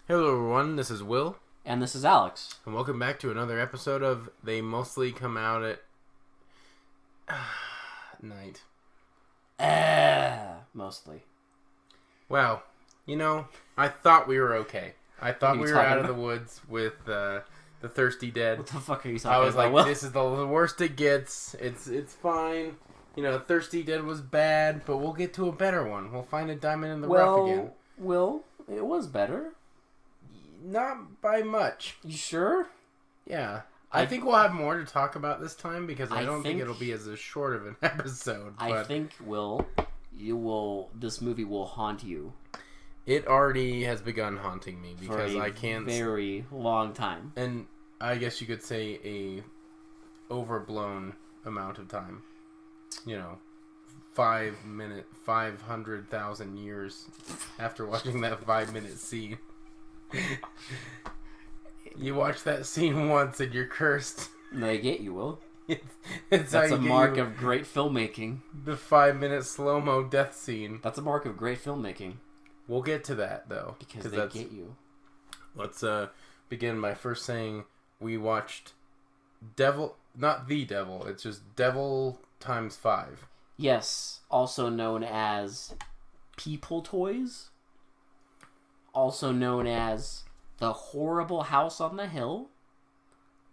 Hello everyone, this is Will, And this is Alex. and welcome back to another episode of They Mostly Come Out at Night. Mostly. Wow, I thought we were okay. I thought What are we you were talking out of the about? woods with the Thirsty Dead. What the fuck are you talking I was about? like, Will? this is the worst it gets. It's fine. Thirsty Dead was bad, but we'll get to a better one. We'll find a diamond in the rough again. Will, it was better. Not by much. You sure? Yeah. I think we'll have more to talk about this time because I don't think think- it'll be as short of an episode. I But think, this movie will haunt you it already has begun haunting me for because a I can't. very long time. And I guess you could say a overblown amount of time. 500,000 years after watching that 5-minute scene. You watch that scene once and you're cursed. They get you, Will. It's That's how a you mark get of great filmmaking. the 5-minute slow-mo death scene. That's a mark of great filmmaking. We'll get to that though, Because they get you. Let's begin by first saying we watched not The Devil. It's just Devil times 5. Yes, also known as People Toys. Also known as The Horrible House on the Hill.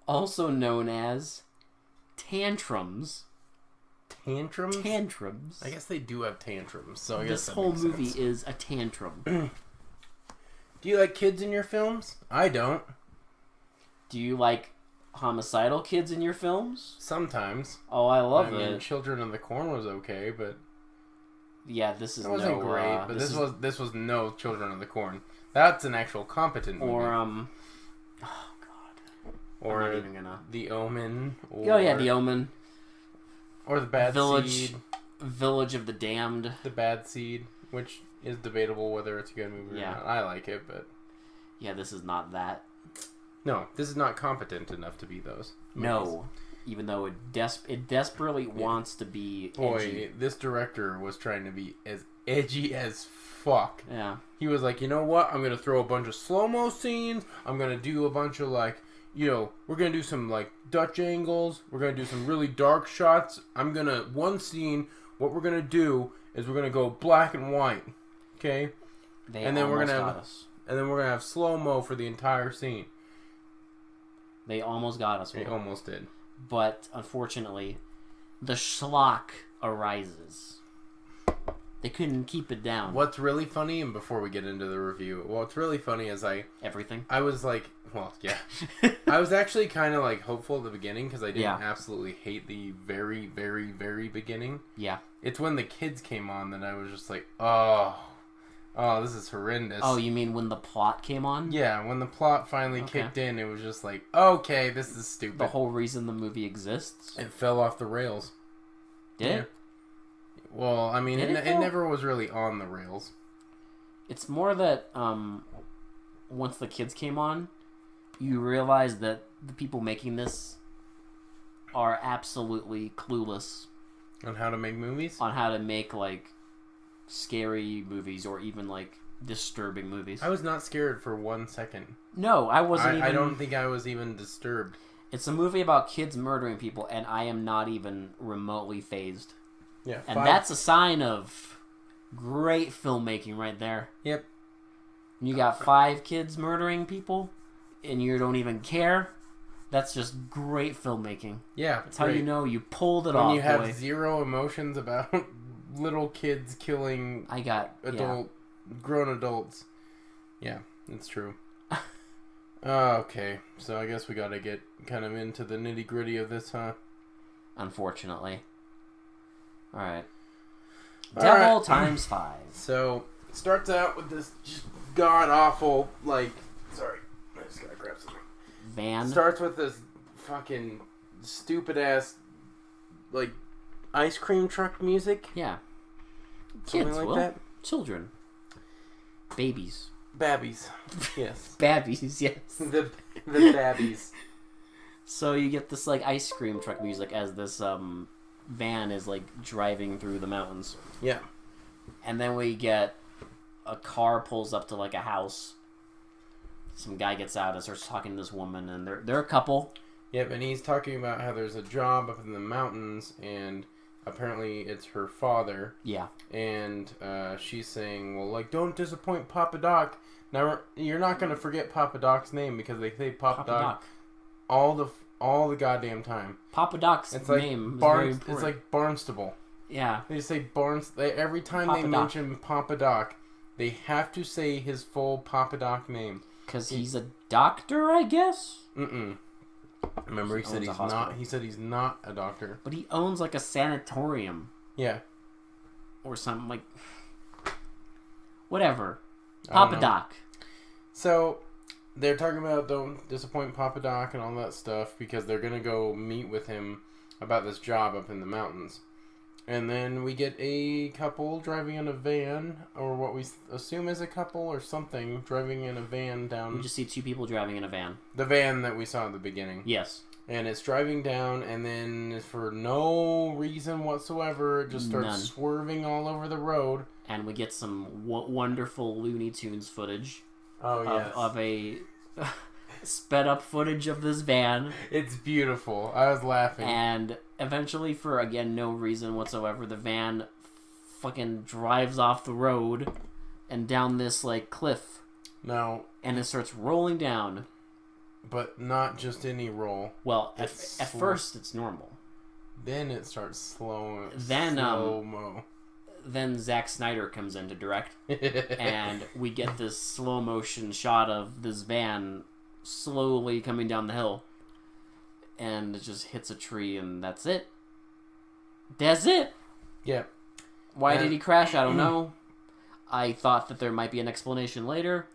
Also known as Tantrums. Tantrums? Tantrums. I guess they do have tantrums, so I guess This that whole makes movie sense. is a tantrum. Do you like kids in your films? I don't. Do you like homicidal kids in your films? Sometimes. Oh, I love I mean, it. Children of the Corn was okay, but Yeah, this is it wasn't no, great. But this is, this was no Children of the Corn. That's an actual competent movie. or oh god, Or I'm not even gonna. The Omen. Or, Oh yeah, The Omen, Or the Bad Village. Seed. Village of the Damned. The Bad Seed, which is debatable whether it's a good movie Yeah. or not. I like it, but Yeah, this is not that. no, this is not competent enough to be those movies. No, even though it desperately wants to be Boy, edgy. this director was trying to be as edgy as fuck. Yeah, He was like, you know what? I'm gonna throw a bunch of slow-mo scenes. I'm gonna do a bunch of we're gonna do some Dutch angles. We're gonna do some really dark shots. One scene. What we're gonna do is we're gonna go black and white, okay? they And then we're almost gonna got have- us. And then we're gonna have slow-mo for the entire scene. They almost got us. They Will. almost did. But unfortunately, the schlock arises. They couldn't keep it down. What's really funny, and before we get into the review, what's really funny is Everything. I was like, well, yeah. I was actually kind of hopeful at the beginning because I didn't Yeah. absolutely hate the very, very, very beginning. Yeah. It's when the kids came on that I was just like, oh, this is horrendous. Oh, you mean when the plot came on? Yeah, when the plot finally Okay. kicked in, it was just like, okay, this is stupid. The whole reason the movie exists? It fell off the rails. Did Yeah. it? Well, I mean, Did it it, though? never was really on the rails. It's more that once the kids came on, you realize that the people making this are absolutely clueless On how to make movies? on how to make scary movies or even disturbing movies. I was not scared for 1 second. No, I wasn't even. I don't think I was even disturbed. It's a movie about kids murdering people, and I am not even remotely phased. Yeah, And that's a sign of great filmmaking right there. Yep. You got 5 kids murdering people, and you don't even care. That's just great filmmaking. Yeah, That's how you know you pulled it off. when you have boy. zero emotions about little kids killing I got grown adults. Yeah, it's true. Okay, so I guess we gotta get kind of into the nitty gritty of this, huh? Unfortunately. All right. All Devil right. times 5. So it starts out with this just god awful sorry, I just gotta grab something. Van. Starts with this fucking stupid ass ice cream truck music. Yeah. Something Kids, like Will. that. Children. Babies. Babbies. Yes. Babbies, yes. the babbies. So you get this ice cream truck music as this van is driving through the mountains. Yeah. And then we get a car pulls up to a house some guy gets out and starts talking to this woman, and they're a couple. Yep, and he's talking about how there's a job up in the mountains, and apparently it's her father. Yeah. And she's saying, well, like, don't disappoint Papa Doc. Now, you're not going to forget Papa Doc's name because they say Papa Doc all the goddamn time. Papa Doc's it's like name is very important. It's like Barnstable. Yeah. They say every time Papa they Doc. mention Papa Doc, they have to say his full Papa Doc name. Because he's a doctor, I guess? Mm-mm. Remember, he said he's not. He said he's not a doctor. But he owns like a sanatorium. Yeah. Or something like. Whatever. Papa Doc. So they're talking about don't disappoint Papa Doc and all that stuff because they're gonna go meet with him about this job up in the mountains. And then we get a couple driving in a van, or what we assume is a couple or something, driving in a van down. We just see two people driving in a van. The van that we saw at the beginning. Yes. And it's driving down, and then for no reason whatsoever, it just starts swerving all over the road. And we get some wonderful Looney Tunes footage. Oh, yes. Of a sped up footage of this van. It's beautiful. I was laughing. And eventually, for again no reason whatsoever, the van fucking drives off the road and down this like cliff. No. And it starts rolling down. But not just any roll. Well, at first it's normal. Then it starts slow. Slow-mo. Then Zack Snyder comes in to direct, and we get this slow motion shot of this van slowly coming down the hill, and it just hits a tree, and that's it. That's it. Yeah. Why did he crash? I don't know. I thought that there might be an explanation later.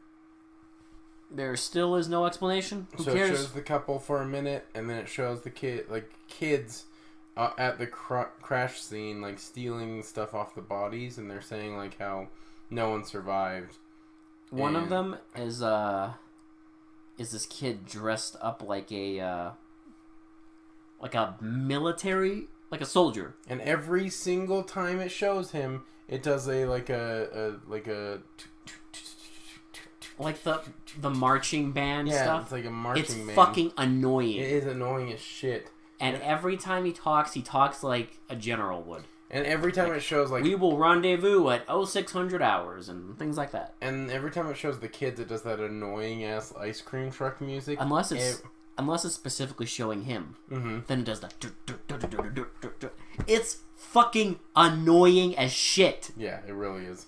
There still is no explanation. Who cares? It shows the couple for a minute, and then it shows the kids at the crash scene, like stealing stuff off the bodies, and they're saying like how no one survived. One of them is this kid dressed up like a military, like a soldier. And every single time it shows him, it does like the marching band stuff. Yeah, it's like a marching band. It's fucking annoying. It is annoying as shit. And every time he talks like a general would. And every time it shows like... We will rendezvous at 0600 hours and things like that. And every time it shows the kids, it does that annoying-ass ice cream truck music. Unless it's specifically showing him. Mm-hmm. Then it does that. It's fucking annoying as shit. Yeah, it really is.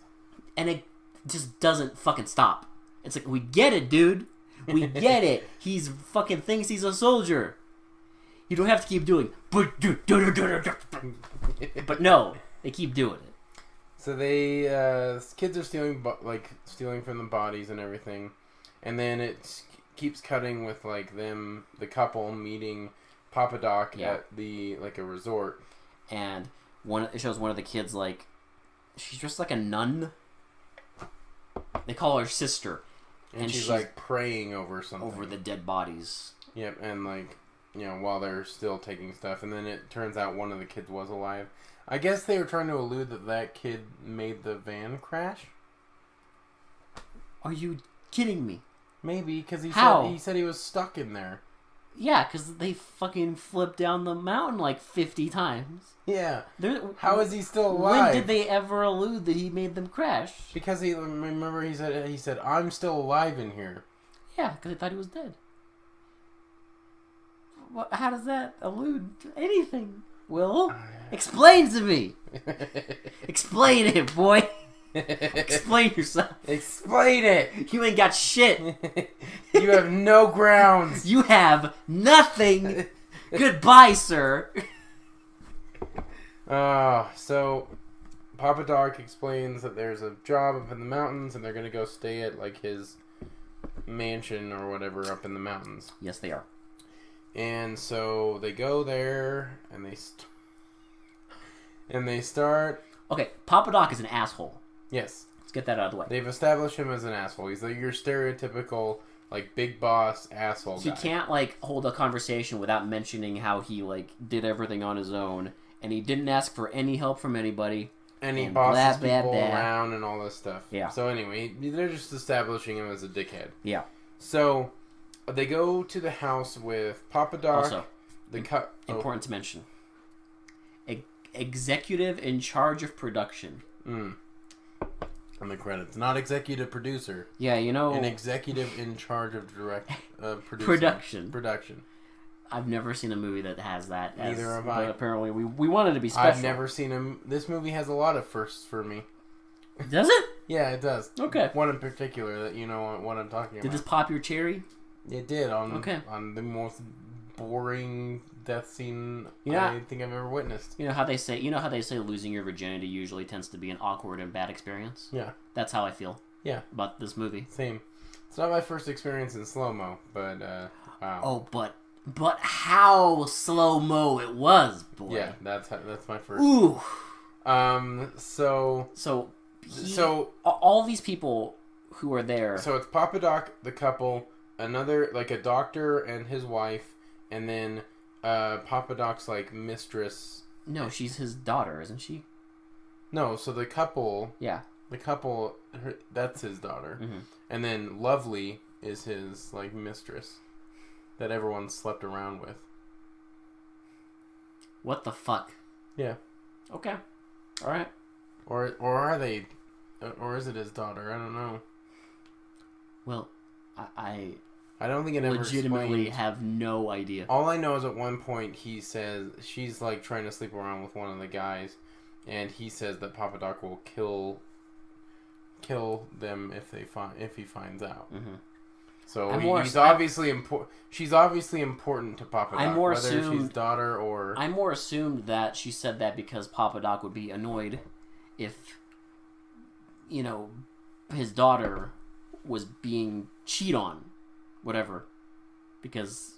And it just doesn't fucking stop. It's like, we get it, dude. We get it. He's fucking thinks he's a soldier. You don't have to keep doing, but no, they keep doing it. So they kids are stealing from the bodies and everything, and then it keeps cutting with like the couple meeting Papa Doc at a resort, and it shows one of the kids like she's dressed like a nun. They call her sister, and she's like praying over something over the dead bodies. Yep, and like. While they're still taking stuff. And then it turns out one of the kids was alive. I guess they were trying to allude that kid made the van crash. Are you kidding me? Maybe, because he said he was stuck in there. Yeah, because they fucking flipped down the mountain like 50 times. Yeah. How is he still alive? When did they ever allude that he made them crash? Because he said, I'm still alive in here. Yeah, because they thought he was dead. How does that allude to anything? Will? Explain to me! Explain it, boy! Explain yourself! Explain it! You ain't got shit! You have no grounds! You have nothing! Goodbye, sir! So Papa Doc explains that there's a job up in the mountains and they're gonna go stay at like his mansion or whatever up in the mountains. Yes, they are. And so they go there, and they start... Okay, Papa Doc is an asshole. Yes. Let's get that out of the way. They've established him as an asshole. He's like your stereotypical, like, big boss asshole guy. He can't, like, hold a conversation without mentioning how he, like, did everything on his own, and he didn't ask for any help from anybody. And he bosses people around and all this stuff. Yeah. So anyway, they're just establishing him as a dickhead. Yeah. So they go to the house with Papa Doc. Also, The important to mention. Executive in charge of production. On the credits, not executive producer. Yeah, an executive in charge of producing. Production. I've never seen a movie that has that. Neither have I. But apparently, we wanted to be special. I've never seen him. This movie has a lot of firsts for me. Does it? Yeah, it does. Okay. One in particular that you know what I'm talking about. Did this pop your cherry? It did on the most boring death scene I think I've ever witnessed. You know how they say losing your virginity usually tends to be an awkward and bad experience? Yeah. That's how I feel. Yeah. About this movie. Same. It's not my first experience in slow-mo, but wow. Oh, but how slow-mo it was, boy. Yeah, that's my first. Ooh. So all these people who are there. So it's Papa Doc, the couple, another like a doctor and his wife, and then Papa Doc's like mistress. No, she's his daughter, isn't she? No, so the couple. Yeah. The couple, that's his daughter, and then Lovely is his like mistress, that everyone slept around with. What the fuck? Yeah. Okay. All right. Or are they, or is it his daughter? I don't know. Well, I don't think it ever legitimately explained. have no idea. All I know is at one point he says she's like trying to sleep around with one of the guys, and he says that Papa Doc will kill them if he finds out. So he's obviously important. She's obviously important to Papa Doc, whether she's daughter or. I more assumed that she said that because Papa Doc would be annoyed if, his daughter was being cheated on, whatever, because.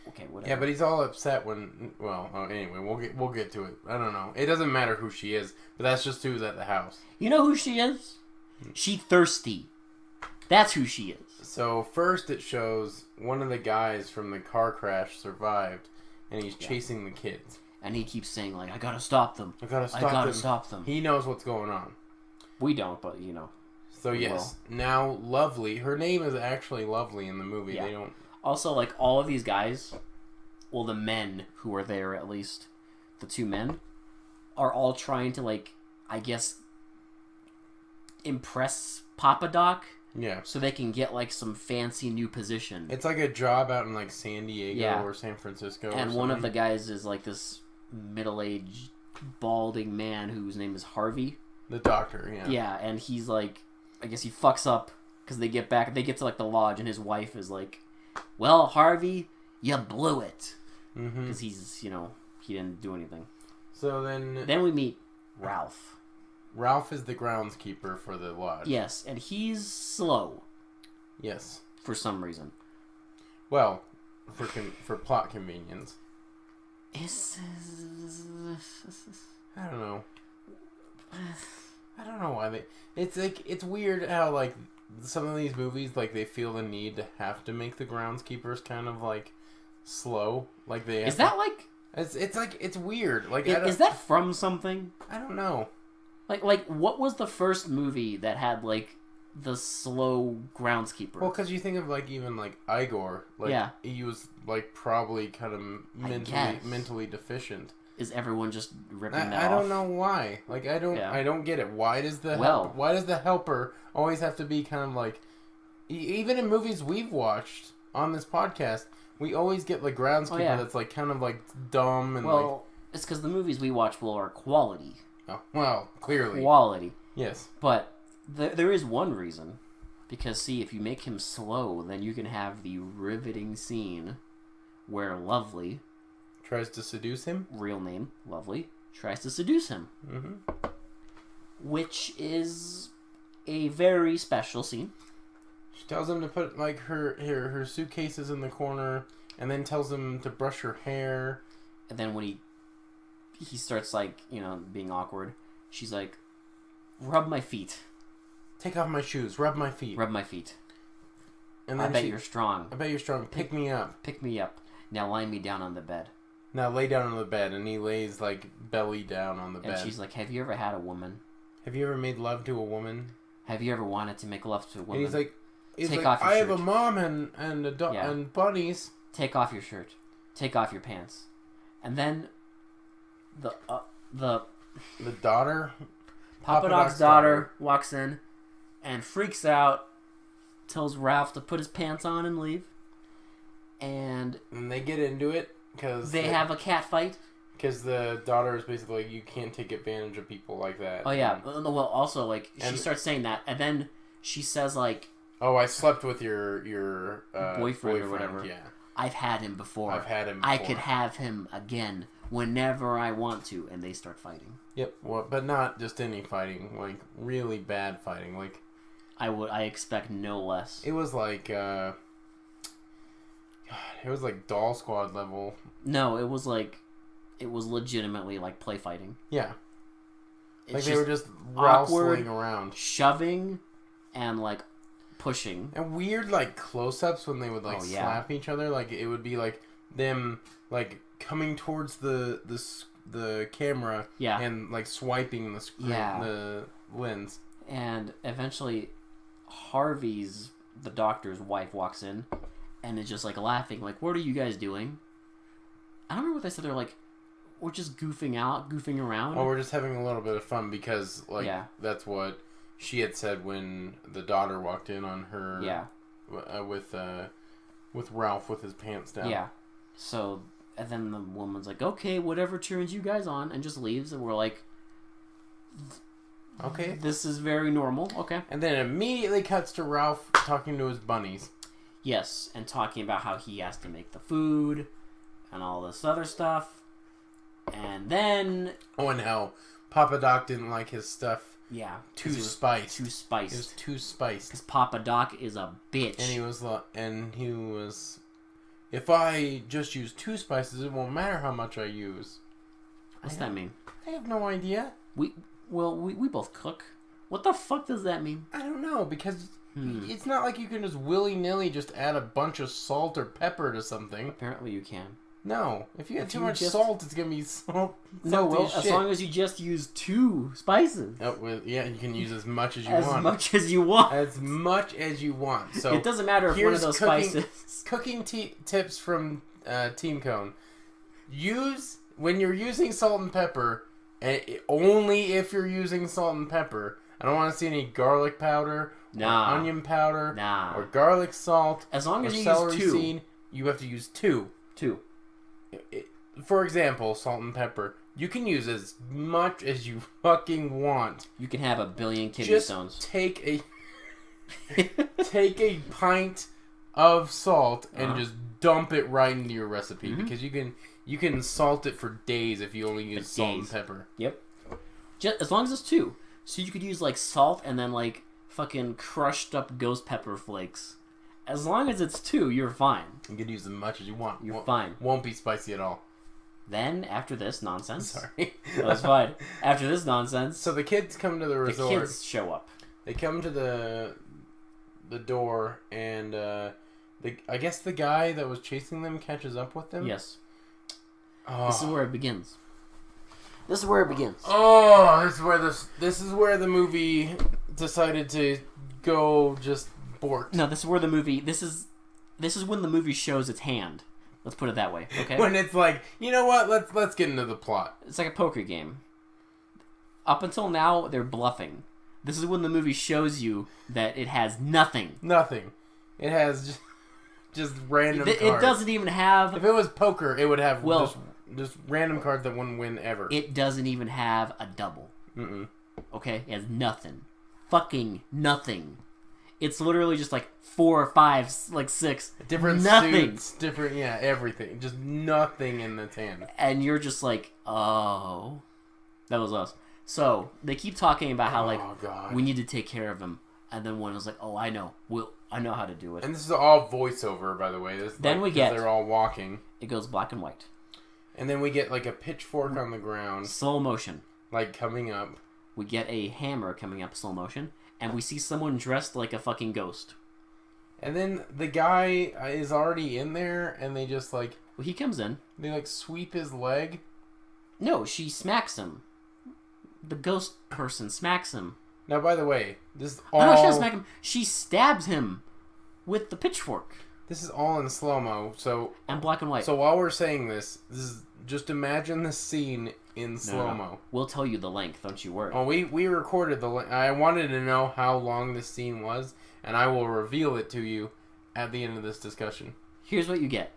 Okay, whatever. Yeah, but he's all upset when. Well, anyway, we'll get to it. I don't know. It doesn't matter who she is, but that's just who's at the house. You know who she is? She thirsty. That's who she is. So first it shows one of the guys from the car crash survived, and he's chasing the kids. And he keeps saying, like, I gotta stop them. I gotta stop them. He knows what's going on. We don't, but, So yes, now Lovely, her name is actually Lovely in the movie. Yeah. They don't... Also, like, all of these guys, well, the men who are there at least, the two men, are all trying to, like, I guess, impress Papa Doc. Yeah. So they can get, like, some fancy new position. It's like a job out in, like, San Diego or San Francisco. And one of the guys is, like, this middle-aged, balding man whose name is Harvey. The doctor, yeah. Yeah, and he's, like, I guess he fucks up because they get to, like, the lodge, and his wife is like, well, Harvey, you blew it. Because he's, he didn't do anything. So then... Then we meet Ralph. Ralph is the groundskeeper for the lodge. Yes, and he's slow. Yes. For some reason. Well, for plot convenience. I don't know. I don't know why they... It's like, it's weird how, like, some of these movies, like, they feel the need to have to make the groundskeepers kind of, like, slow. Like, they... Is that, like... It's like, it's weird. Like, is that from something? I don't know. Like, what was the first movie that had, like, the slow groundskeeper? Well, because you think of, like, even, like, Igor. Like, he was, like, probably kind of mentally deficient. Is everyone just ripping that off? I don't know why. Like, I don't get it. Why does the helper always have to be kind of, like... Even in movies we've watched on this podcast, we always get, like, groundskeeper that's, like, kind of, like, dumb and, well, it's because the movies we watch are quality. Oh, well, clearly. Quality. Yes. But there is one reason. Because, see, if you make him slow, then you can have the riveting scene where Lovely... tries to seduce him? Real name, Lovely. Tries to seduce him. Which is a very special scene. She tells him to put, like, her suitcases in the corner, and then tells him to brush her hair. And then when he starts, like, being awkward, she's like, rub my feet. Take off my shoes. Rub my feet. Rub my feet. And then I bet you're strong. I bet you're strong. Pick me up. Pick me up. Now lie me down on the bed. Now lay down on the bed. And he lays, like, belly down on the bed. And she's like, have you ever had a woman? Have you ever made love to a woman? Have you ever wanted to make love to a woman? And he's like, he's Take like, off your I have a shirt. mom and a dog Yeah. and bunnies. Take off your shirt. Take off your pants. And then the The daughter, Papa Doc's daughter walks in and freaks out, tells Ralph to put his pants on and leave. And they get into it because they have a cat fight. Because the daughter is basically like, you can't take advantage of people like that. Oh yeah. Well, also like she And- starts saying that, and then she says like, Oh, I slept with your boyfriend or whatever. Yeah, I've had him before. I've had him. I before. could have him again whenever I want to, and they start fighting. Yep. Well, but not just any fighting, like really bad fighting. Like I expect no less. it was like, God, it was like Doll Squad level. No, it was legitimately like play fighting. Yeah. It's Like they just were just awkward, wrestling around. shoving, and like pushing. And weird like close-ups when they would like Oh, yeah. slap each other. Like it would be like them like coming towards the camera Yeah. and like swiping the screen, Yeah. the lens. And eventually, the doctor's wife, walks in, and is just like laughing. Like, what are you guys doing? I don't remember what they said. They're like, we're just goofing around. Oh, we're just having a little bit of fun because like Yeah. that's what she had said when the daughter walked in on her. Yeah. With Ralph with his pants down. Yeah. So, and then the woman's like, okay, whatever turns you guys on, and just leaves. And we're like, Okay. this is very normal. Okay. And then it immediately cuts to Ralph talking to his bunnies. Yes, and talking about how he has to make the food and all this other stuff. And then, Oh, and how Papa Doc didn't like his stuff yeah, too 'cause it was spiced. too It was spiced. too spiced. Because Papa Doc is a bitch. And he was, if I just use 2 spices, it won't matter how much I use. What's that mean? I have no idea. We both cook. What the fuck does that mean? I don't know, because it's not like you can just willy-nilly just add a bunch of salt or pepper to something. Apparently you can. No. If you add If too you much just- salt, it's going to be salt. No, well, as as shit. long as you just use 2 spices. Oh, well, yeah, you can use as much as you As want. much as you want. As much as you want. So It doesn't matter if one of here's those cooking- spices... Cooking tips from Team Cone. When you're using salt and pepper, and only if you're using salt and pepper. I don't want to see any garlic powder, Nah. or onion powder, Nah. or garlic salt, As long or as you celery use 2. seed. You have to use 2. 2. For example, salt and pepper. You can use as much as you fucking want. You can have a billion kidney Just stones. take a pint of salt and Uh-huh. just dump it right into your recipe Mhm. because you can salt it for days if you only use salt and days. pepper. Yep. Just as long as it's 2. So you could use like salt and then like fucking crushed up ghost pepper flakes. As long as it's 2, you're fine. You can use as much as you want. You're fine. Won't be spicy at all. Then after this nonsense, Sorry. that's fine. After this nonsense, So the kids come to the the resort. kids show up. They come to the door and I guess the guy that was chasing them catches up with them. Yes. Oh. This is where it begins. This is where it begins. Oh, this is where the movie decided to go just bork. No, this is where the movie. This is when the movie shows its hand. Let's put it that way. Okay. When it's like, you know what? Let's get into the plot. It's like a poker game. Up until now, they're bluffing. This is when the movie shows you that it has nothing. Nothing. It has just random It cards. doesn't even have. If it was poker, it would have Well- just random cards that wouldn't win ever. It doesn't even have a double. Mm-mm. Okay? It has nothing. Fucking nothing. It's literally just like 4 or 5, like 6. Different nothing. suits, different everything. Just nothing in its hand. And you're just like, oh. That was us. So, they keep talking about how, like, Oh god. we need to take care of him. And then one was like, oh, I know. I know how to do it. And this is all voiceover, by the way. This, Then we 'cause get- they're all walking, It goes black and white. and then we get like a pitchfork on the ground, Slow motion. like coming up. We get a hammer coming up slow motion. And we see someone dressed like a fucking ghost. And then the guy is already in there, and they just like Well, he comes in. they like sweep his leg. No, she smacks him. The ghost person smacks him. Now, by the way, this is Oh, no, she all doesn't smack him. She stabs him with the pitchfork. This is all in slow-mo, so... And black and white. So while we're saying this is... Just imagine this scene in slow-mo. No. We'll tell you the length, don't you worry. Oh, we recorded the... I wanted to know how long this scene was, and I will reveal it to you at the end of this discussion. Here's what you get.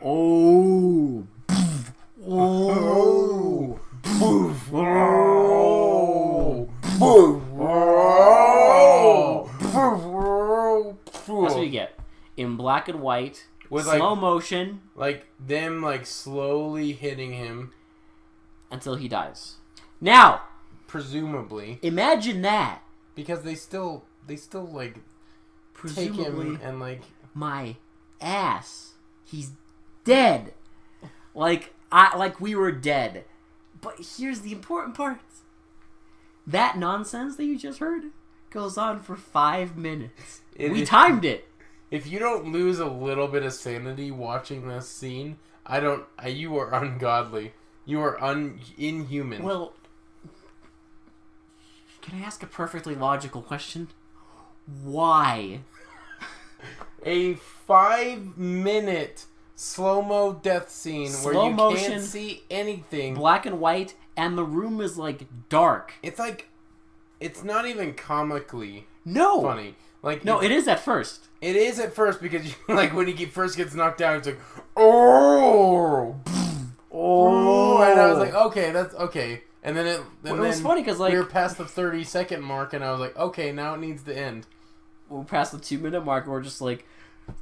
Oh. Oh. That's what you get. In black and white, with slow motion. Like, them, like, slowly hitting him. Until he dies. Now! Presumably. Imagine that. Because they still like, presumably, take him and, like... My ass. He's dead. Like we were dead. But here's the important part. That nonsense that you just heard goes on for 5 minutes. We timed it. If you don't lose a little bit of sanity watching this scene, you are ungodly. You are inhuman. Well, can I ask a perfectly logical question? Why? A 5-minute slow-mo death scene where you can't see anything. Black and white, and the room is, like, dark. It's like... It's not even comically funny. Like, no, it is at first. It is at first because, like, when he first gets knocked down, it's like, oh! Oh! And I was like, okay, that's okay. And then it was funny because, like... We were past the 30-second mark, and I was like, okay, now it needs to end. We're past the 2-minute mark, and we're just like,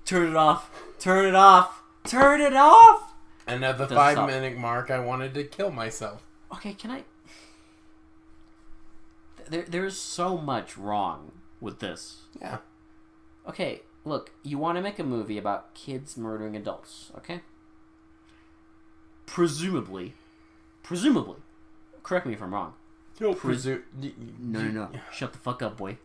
turn it off, turn it off, turn it off! And at the 5-minute mark, I wanted to kill myself. Okay, can I... There's so much wrong with this. Yeah. Okay, look, you want to make a movie about kids murdering adults, okay? Presumably, correct me if I'm wrong. No, no. Shut the fuck up, boy.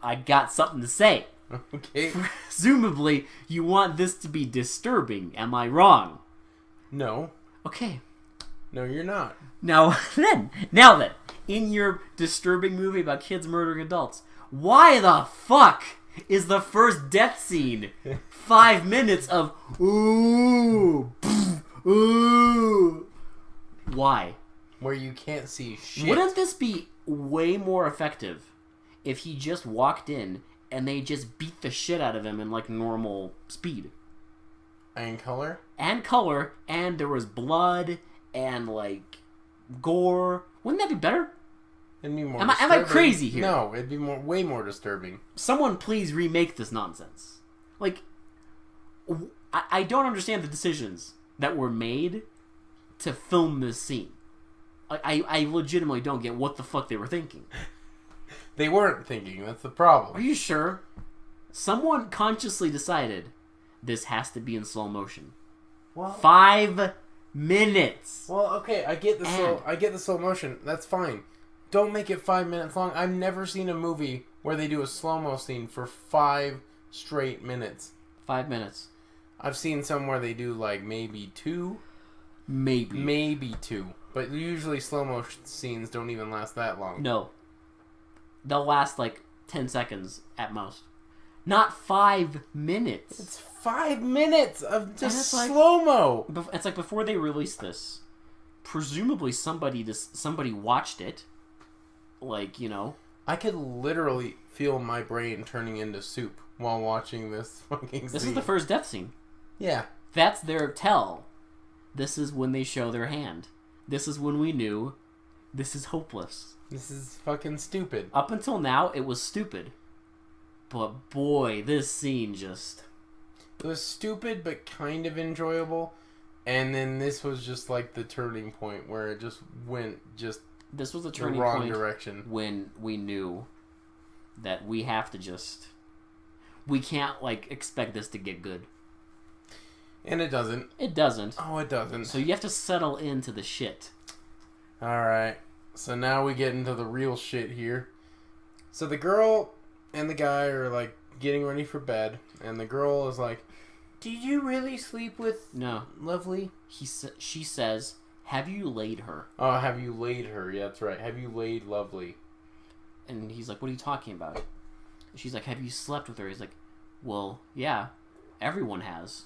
I got something to say. Okay. Presumably, you want this to be disturbing. Am I wrong? No. Okay. No, you're not. Now then, in your disturbing movie about kids murdering adults, why the fuck is the first death scene 5 minutes of ooh, pff, ooh? Why? Where you can't see shit. Wouldn't this be way more effective if he just walked in and they just beat the shit out of him in, like, normal speed? And color? And color, and there was blood and, like, gore. Wouldn't that be better? It'd be more am I crazy here? No, it'd be way more disturbing. Someone please remake this nonsense. Like, I don't understand the decisions that were made to film this scene. I legitimately don't get what the fuck they were thinking. They weren't thinking. That's the problem. Are you sure? Someone consciously decided this has to be in slow motion. Well, 5 minutes. Well, okay, I get the slow motion. That's fine. Don't make it 5 minutes long. I've never seen a movie where they do a slow-mo scene for 5 straight minutes. 5 minutes. I've seen some where they do, like, maybe 2. Maybe 2. But usually slow-mo scenes don't even last that long. No. They'll last, like, 10 seconds at most. Not 5 minutes. It's 5 minutes of just slow-mo. It's like before they released this, presumably somebody watched it. Like, you know. I could literally feel my brain turning into soup while watching this fucking scene. This is the first death scene. Yeah. That's their tell. This is when they show their hand. This is when we knew this is hopeless. This is fucking stupid. Up until now, it was stupid. But boy, this scene just... It was stupid, but kind of enjoyable. And then this was just like the turning point where it just went This was the turning wrong point direction. When we knew that we have to just... We can't, like, expect this to get good. And it doesn't. It doesn't. Oh, it doesn't. So you have to settle into the shit. Alright. So now we get into the real shit here. So the girl and the guy are, like, getting ready for bed. And the girl is like, did you really sleep with Lovely? She says, have you laid her? Oh, have you laid her? Yeah, that's right. Have you laid Lovely? And he's like, what are you talking about? She's like, have you slept with her? He's like, well, yeah, everyone has.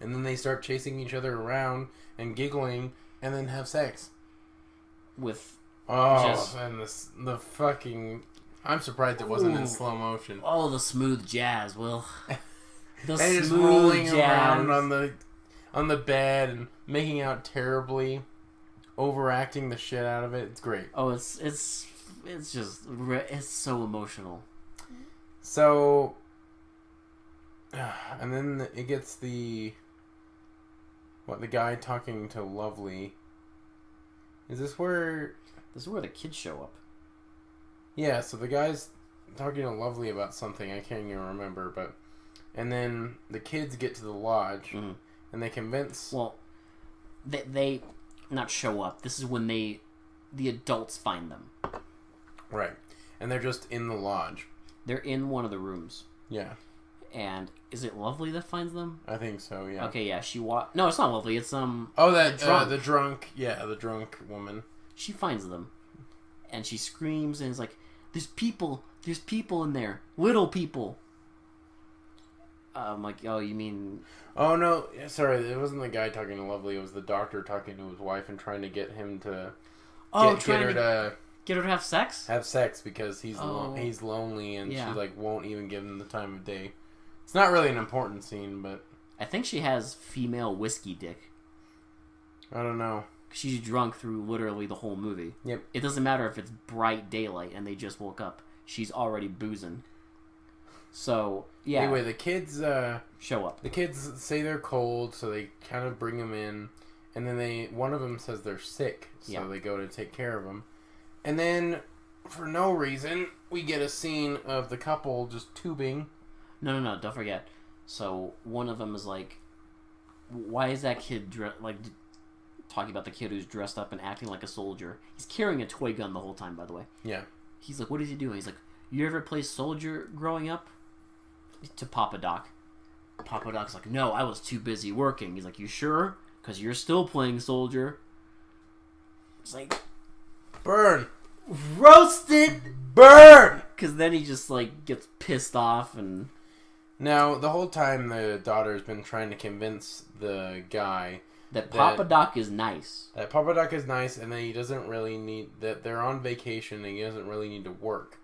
And then they start chasing each other around and giggling and then have sex. With and the fucking... I'm surprised it wasn't in slow motion. Oh, the smooth jazz, Will. The and just smooth rolling jazz. around on the bed and making out terribly, overacting the shit out of it. It's great. Oh, it's just it's so emotional. So, and then it gets the guy talking to Lovely. Is this where? This is where the kids show up. Yeah, so the guy's talking to Lovely about something, I can't even remember, but... And then the kids get to the lodge, and they convince... Well, they not show up. This is when the adults find them. Right. And they're just in the lodge. They're in one of the rooms. Yeah. And is it Lovely that finds them? I think so, yeah. Okay, yeah, No, it's not Lovely, it's Oh, the drunk woman. She finds them. And she screams and is like, there's people in there. Little people. I'm like, oh, you mean... Oh, no, sorry, it wasn't the guy talking to Lovely, it was the doctor talking to his wife and trying to get him to... Get her to have sex? Have sex because he's lonely and she, won't even give him the time of day. It's not really an important scene, but... I think she has female whiskey dick. I don't know. She's drunk through literally the whole movie. Yep. It doesn't matter if it's bright daylight and they just woke up. She's already boozing. So, yeah. Anyway, the kids... show up. The kids say they're cold, so they kind of bring them in. And then one of them says they're sick, so they go to take care of them. And then, for no reason, we get a scene of the couple just tubing. No, don't forget. So, one of them is like, why is that kid talking about the kid who's dressed up and acting like a soldier. He's carrying a toy gun the whole time, by the way. Yeah. He's like, what is he doing? He's like, you ever play soldier growing up? To Papa Doc. Papa Doc's like, no, I was too busy working. He's like, you sure? Because you're still playing soldier. It's like... Burn! Roasted! Burn! Because then he just, gets pissed off and... Now, the whole time the daughter's been trying to convince the guy... That Papa Doc is nice. That Papa Doc is nice, and that he doesn't really need... That they're on vacation, and he doesn't really need to work.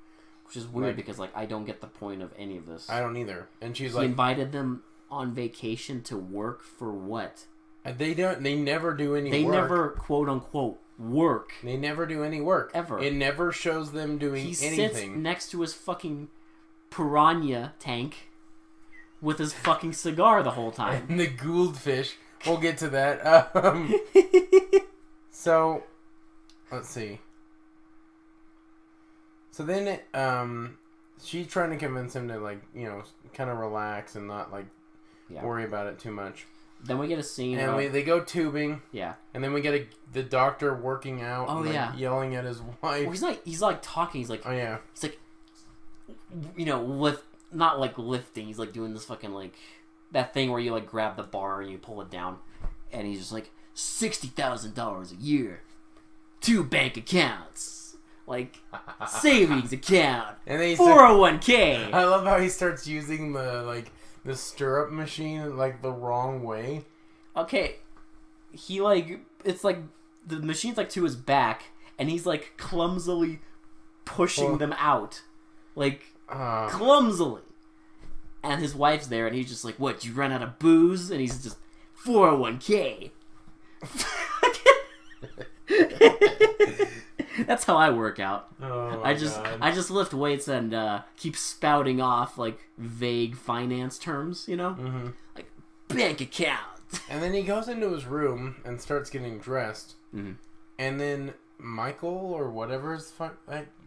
Which is weird, because, I don't get the point of any of this. I don't either. And she's he invited them on vacation to work for what? They never do any work. They never, quote-unquote, work. They never do any work. Ever. It never shows them doing anything. He sits next to his fucking piranha tank with his fucking cigar the whole time. And the Gouldfish... We'll get to that. So, let's see. So then, she's trying to convince him to, kind of relax and not, worry about it too much. Then we get a scene. And they go tubing. Yeah. And then we get the doctor working out. Oh, and, yelling at his wife. Well, he's talking. He's like, oh, yeah. He's like, not lifting. He's doing this fucking, that thing where you grab the bar and you pull it down, and he's just like $60,000 a year, 2 bank accounts, savings account, and then 401k. I love how he starts using the stirrup machine the wrong way. Okay, he it's the machine's to his back, and he's clumsily pushing them out, clumsily. And his wife's there, and he's just like, what, you run out of booze? And he's just, 401k. That's how I work out. Oh I just lift weights and keep spouting off, vague finance terms, Mm-hmm. Bank account. And then he goes into his room and starts getting dressed. Mm-hmm. And then Michael or whatever is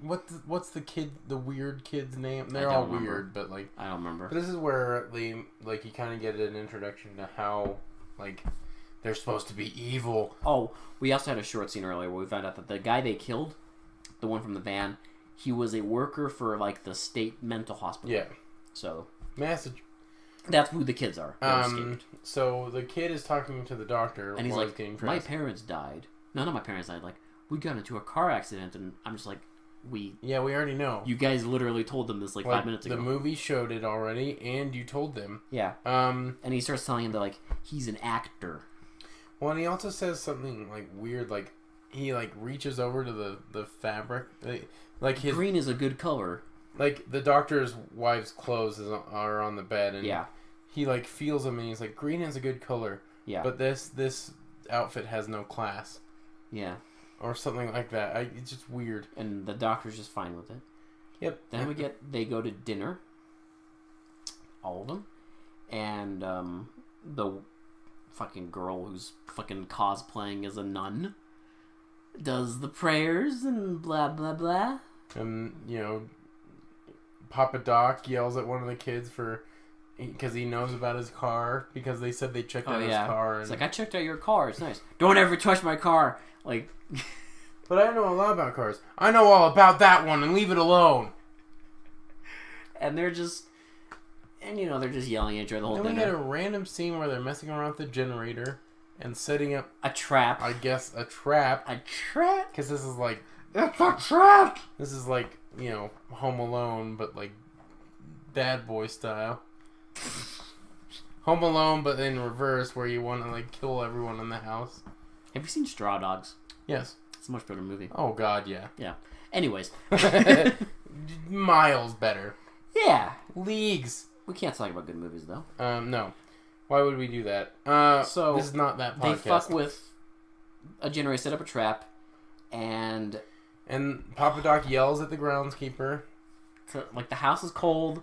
what's the weird kid's name? They're all weird, but I don't remember. But this is where you kind of get an introduction to how they're supposed to be evil. Oh, we also had a short scene earlier where we found out that the guy they killed, the one from the van, he was a worker for the state mental hospital. Yeah. So message. That's who the kids are. So the kid is talking to the doctor, and he's like, "My parents died. No, not my parents died. We got into a car accident," and I'm just like, we already know. You guys literally told them this like 5 minutes ago. The movie showed it already, and you told them. Yeah. And he starts telling him that like he's an actor. Well, and he also says something like weird, like he like reaches over to the fabric, like his green is a good color. Like the doctor's wife's clothes are on the bed, and he like feels them, and he's like, green is a good color. Yeah. But this outfit has no class. Yeah. Or something like that. It's just weird. And the doctor's just fine with it. Yep. Then they go to dinner. All of them. And the fucking girl who's fucking cosplaying as a nun does the prayers and blah, blah, blah. And, Papa Doc yells at one of the kids because he knows about his car, because they said they checked out his car. And... It's like, I checked out your car. It's nice. Don't ever touch my car. Like... But I know a lot about cars. I know all about that one, and leave it alone. And they're just... And, they're just yelling at each other the whole dinner. Then we get a random scene where they're messing around with the generator and setting up... A trap. I guess a trap. A trap? Because this is like... It's a trap! This is like, Home Alone, but like Bad Boy style. Home Alone, but in reverse, where you want to like kill everyone in the house. Have you seen Straw Dogs? Yes. It's a much better movie. Oh, God, yeah. Yeah. Anyways. Miles better. Yeah. Leagues. We can't talk about good movies, though. No. Why would we do that? So this is not that podcast. They fuck with a generator, set up a trap, and Papa Doc yells at the groundskeeper. So, like, the house is cold.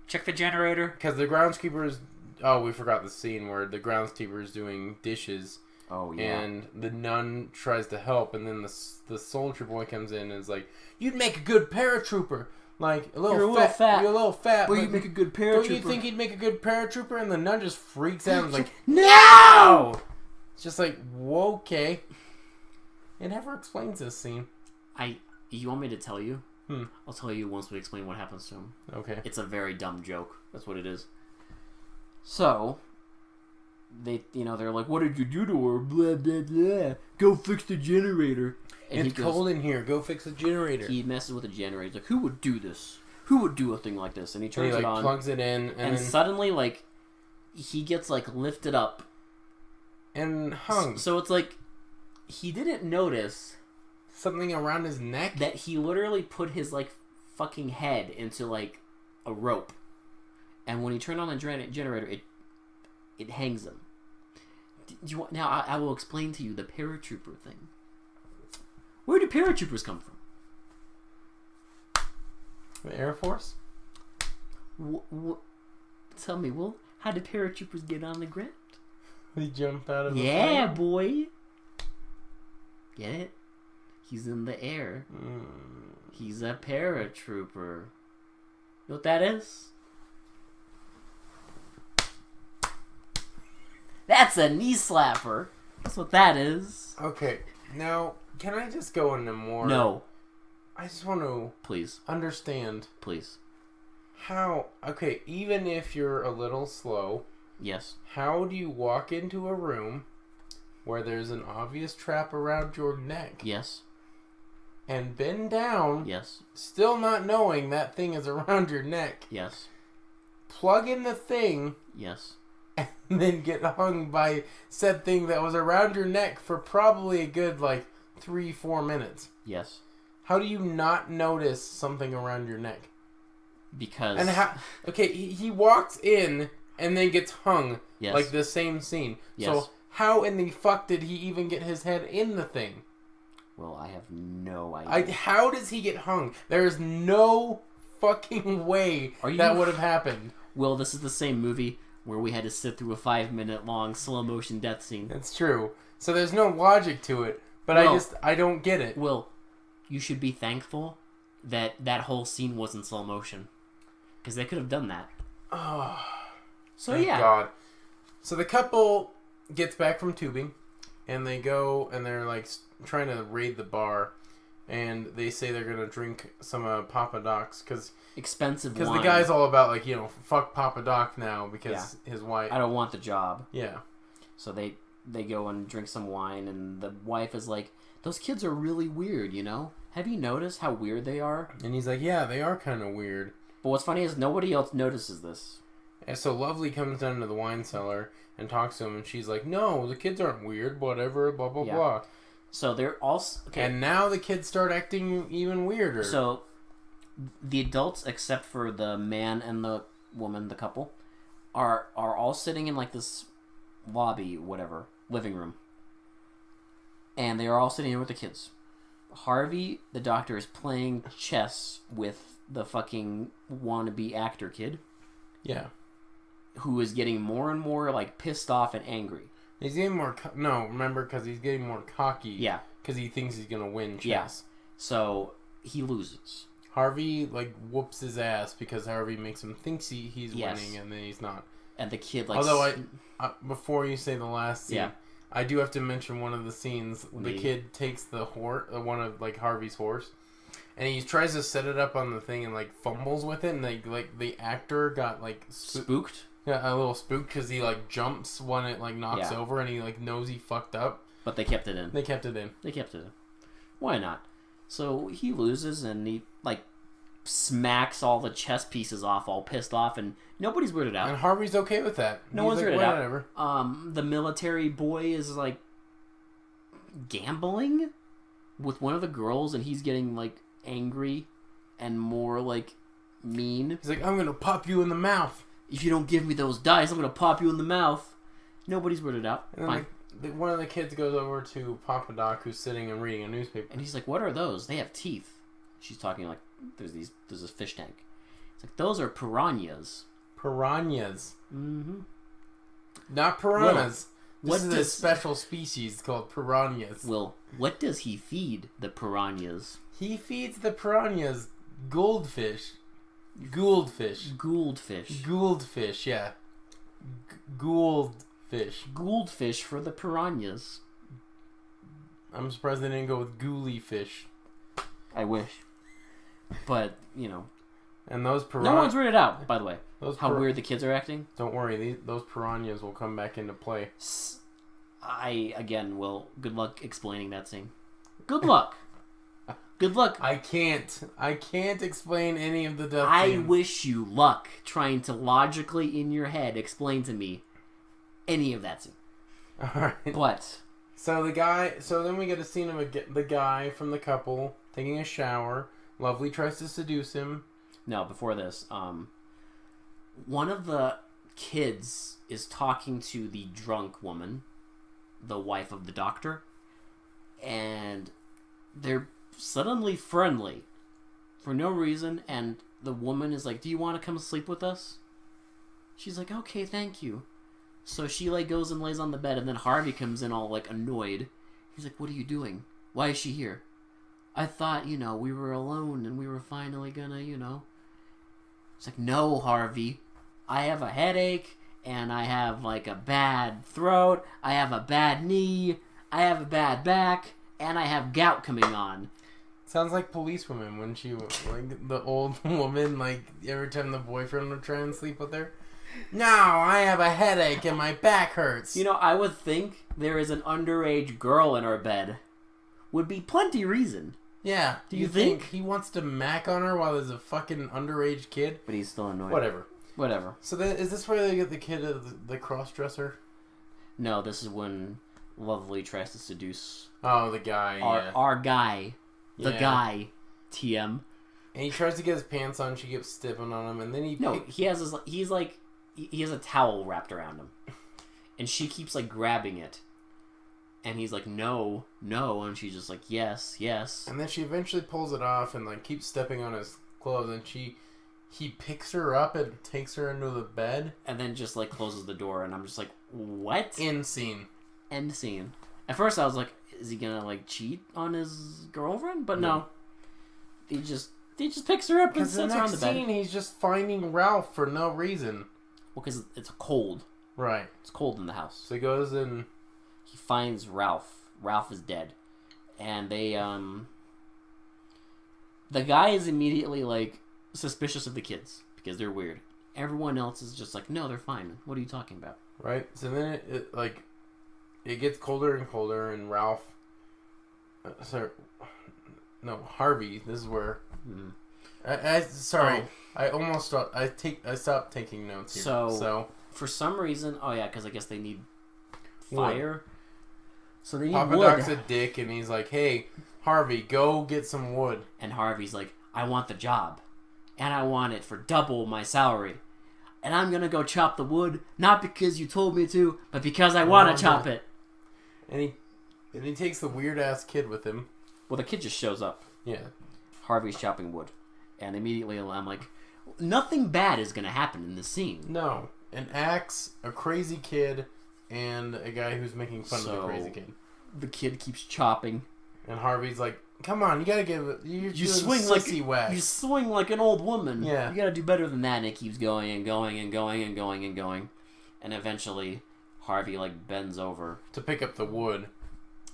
Check the generator. Because the groundskeeper is... Oh, we forgot the scene where the groundskeeper is doing dishes. Oh, yeah. And the nun tries to help, and then the soldier boy comes in and is like, "You'd make a good paratrooper. Like, you're a little fat. But you'd make a good paratrooper. Don't you think he'd make a good paratrooper?" And the nun just freaks out and is like, "No!" It's just like, whoa, okay. It never explains this scene. You want me to tell you? I'll tell you once we explain what happens to him. Okay. It's a very dumb joke. That's what it is. So, they're like, "What did you do to her? Blah, blah, blah. Go fix the generator." And it's cold in here. Go fix the generator. He messes with the generator. He's like, "Who would do this? Who would do a thing like this?" And he turns it on. Plugs it in. And suddenly, like, he gets, like, lifted up. And hung. So it's like, he didn't notice... Something around his neck? That he literally put his, like, fucking head into, like, a rope. And when he turned on the generator, it hangs him. Now, I will explain to you the paratrooper thing. Where do paratroopers come from? The Air Force? Tell me, how did paratroopers get on the ground? They jump out of the plane? Boy. Get it? He's in the air. He's a paratrooper. You know what that is? That's a knee slapper. That's what that is. Okay. Now, can I just go into more? No. I just want to... Please. Understand. Please. How... Okay, even if you're a little slow... Yes. How do you walk into a room where there's an obvious trap around your neck? Yes. And bend down... Yes. Still not knowing that thing is around your neck? Yes. Plug in the thing... Yes. And then get hung by said thing that was around your neck for probably a good, 3-4 minutes. Yes. How do you not notice something around your neck? Because... And how... Okay, he walks in and then gets hung. Yes. Like the same scene. Yes. So how in the fuck did he even get his head in the thing? Well, I have no idea. How does he get hung? There is no fucking way that would have happened. Well, this is the same movie where we had to sit through a 5-minute long slow motion death scene. That's true. So there's no logic to it. But I don't get it. Well, you should be thankful that whole scene was in slow motion. Because they could have done that. Oh. So yeah. God. So the couple gets back from tubing. And they go and they're trying to raid the bar. And they say they're going to drink some Papa Doc's. Expensive wine. Because the guy's all about, fuck Papa Doc now because his wife... I don't want the job. Yeah. So they go and drink some wine, and the wife is like, those kids are really weird, you know? Have you noticed how weird they are? And he's like, yeah, they are kind of weird. But what's funny is nobody else notices this. And so Lovely comes down to the wine cellar and talks to him, and she's like, no, the kids aren't weird, whatever, blah, blah, blah. So they're all... Okay. And now the kids start acting even weirder. So the adults, except for the man and the woman, the couple, are all sitting in like this lobby, whatever, living room. And they are all sitting here with the kids. Harvey, the doctor, is playing chess with the fucking wannabe actor kid. Yeah. Who is getting more and more like pissed off and angry. He's getting more... remember, because he's getting more cocky. Yeah. Because he thinks he's going to win chess. Yeah. So he loses. Harvey, like, whoops his ass because Harvey makes him think he's winning, and then he's not. And the kid, like... Although, before you say the last scene, yeah. I do have to mention one of the scenes. The kid takes the one of, like, Harvey's horse, and he tries to set it up on the thing and, like, fumbles with it, and, the actor got, like... spooked? Yeah, a little spooked because he, like, jumps when it, like, knocks over, and he, like, knows he fucked up. But they kept it in. They kept it in. Why not? So he loses, and he, like, smacks all the chess pieces off, all pissed off, and nobody's weirded out. And Harvey's okay with that. No one's weirded out. Whatever. The military boy is, like, gambling with one of the girls, and he's getting, like, angry and more, like, mean. He's like, I'm gonna pop you in the mouth. If you don't give me those dice, I'm gonna pop you in the mouth. Nobody's weirded out. And fine. One of the kids goes over to Papa Doc, who's sitting and reading a newspaper. And he's like, what are those? They have teeth. She's talking like, there's this fish tank. It's like, those are piranhas. Piranhas. Mm-hmm. Not piranhas. Well, this is a special species called piranhas. Well, what does he feed the piranhas? He feeds the piranhas goldfish. Gouldfish. Gouldfish, yeah. Gouldfish. Gouldfish for the piranhas. I'm surprised they didn't go with ghoulie fish. I wish. But, you know. And those piranhas... No one's weirded out, by the way. How weird the kids are acting. Don't worry, those piranhas will come back into play. Well, good luck explaining that scene. Good luck. Good luck. I can't explain any of the death I scenes. wish you luck trying to logically in your head explain to me any of that scene. Alright. But... So then we get a scene of the guy from the couple taking a shower. Lovely tries to seduce him. No, before this, one of the kids is talking to the drunk woman, the wife of the doctor, and they're suddenly friendly for no reason, and the woman is like, do you want to come sleep with us? She's like, okay, thank you. So she, like, goes and lays on the bed, and then Harvey comes in all, like, annoyed. He's like, what are you doing? Why is she here? I thought, we were alone, and we were finally gonna, It's like, no, Harvey. I have a headache, and I have, like, a bad throat, I have a bad knee, I have a bad back, and I have gout coming on. Sounds like policewoman when she, like, the old woman, like, every time the boyfriend would try and sleep with her. No, I have a headache and my back hurts. I would think there is an underage girl in our bed. Would be plenty reason. Yeah. Do you think? He wants to mac on her while there's a fucking underage kid? But he's still annoyed. Whatever. So then, is this where they get the kid of the cross-dresser? No, this is when Lovely tries to seduce... Oh, the guy, Our guy. The guy. TM. And he tries to get his pants on, she keeps stepping on him, and then he has a towel wrapped around him. And she keeps, like, grabbing it. And he's like, no, no, and she's just like, yes, yes. And then she eventually pulls it off and, like, keeps stepping on his clothes, and he picks her up and takes her into the bed. And then just, like, closes the door, and I'm just like, what? End scene. At first I was like, is he gonna, like, cheat on his girlfriend? But no. He just picks her up and sets her on the bed. The next scene, he's just finding Ralph for no reason. Well, because it's cold. Right. It's cold in the house. So he goes and... He finds Ralph. Ralph is dead. And they, the guy is immediately, like, suspicious of the kids. Because they're weird. Everyone else is just like, no, they're fine. What are you talking about? Right. So then it gets colder and colder, and Ralph sorry, no, Harvey. This is where. Mm. Sorry. I almost stopped. I stopped taking notes here. So for some reason, because I guess they need fire. Wood. So they need Papa wood. Doc's a dick, and he's like, "Hey, Harvey, go get some wood." And Harvey's like, "I want the job, and I want it for double my salary, and I'm gonna go chop the wood, not because you told me to, but because I want to chop it." And he takes the weird ass kid with him. Well, the kid just shows up. Yeah. Harvey's chopping wood, and immediately I'm like, nothing bad is gonna happen in this scene. No, an axe, a crazy kid, and a guy who's making fun of the crazy kid. The kid keeps chopping, and Harvey's like, "Come on, you gotta give it. You swing like an old woman. Yeah, you gotta do better than that." And it keeps going and going and going and going and going, and eventually, Harvey bends over to pick up the wood,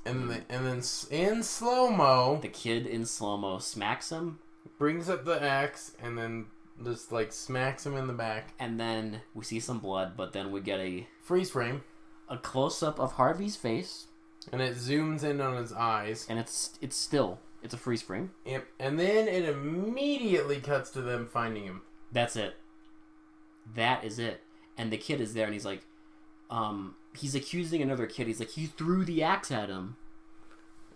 and then in slow mo, the kid in slow mo smacks him, brings up the axe, and then just smacks him in the back. And then we see some blood, but then we get a freeze frame, a close up of Harvey's face. And it zooms in on his eyes. And it's still. It's a freeze frame. Yep. And then it immediately cuts to them finding him. That's it. That is it. And the kid is there and he's like, he's accusing another kid. He's like, he threw the axe at him.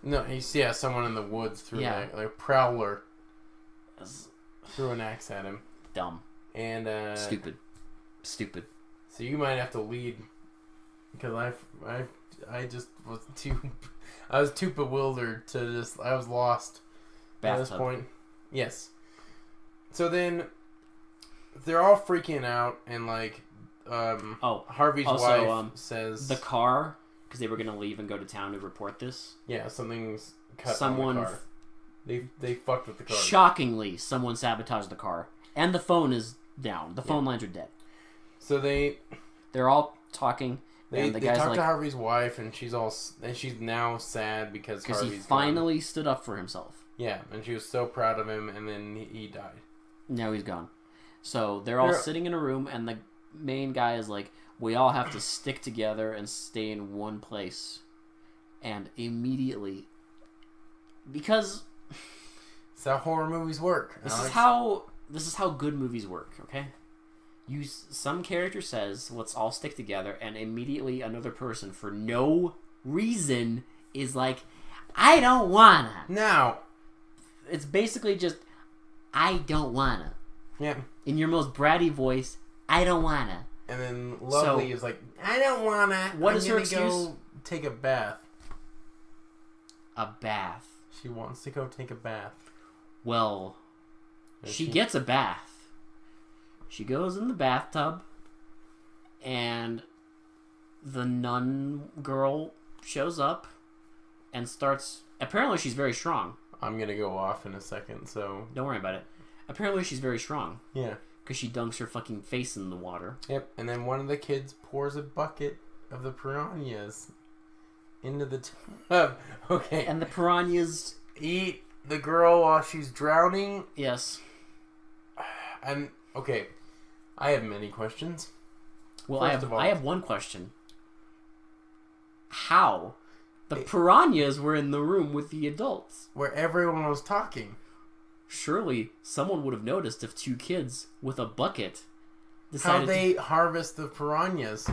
No, someone in the woods threw a prowler. Threw an axe at him. Dumb. And, Stupid. So you might have to lead. Because I just was too bewildered to I was lost at this point. Yes. So then they're all freaking out and Harvey's wife says the car, because they were going to leave and go to town to report this. Yeah, something's cut on the car. They fucked with the car. Shockingly, someone sabotaged the car. And the phone is down. The phone lines are dead. So they're all talking. They talk to Harvey's wife, and she's now sad because Harvey's he finally stood up for himself. Yeah, and she was so proud of him, and then he died. Now he's gone. So they're all sitting in a room, and the main guy is like, "We all have to stick together and stay in one place." And immediately, because it's how horror movies work. This is how good movies work. Okay. Some character says, "Let's all stick together," and immediately another person, for no reason, is like, "I don't wanna." Now, it's basically just, "I don't wanna." Yeah. In your most bratty voice, "I don't wanna." And then Lovely is like, "I don't wanna." What is her excuse? Go take a bath. A bath. She wants to go take a bath. Well, she gets a bath. She goes in the bathtub, and the nun girl shows up and starts... Apparently she's very strong. I'm going to go off in a second, so... Don't worry about it. Apparently she's very strong. Yeah. Because she dunks her fucking face in the water. Yep, and then one of the kids pours a bucket of the piranhas into the tub. Okay. And the piranhas... eat the girl while she's drowning? Yes. And, okay... I have many questions. Well, I have one question. How? The piranhas were in the room with the adults. Where everyone was talking. Surely someone would have noticed if two kids with a bucket decided how they harvest the piranhas.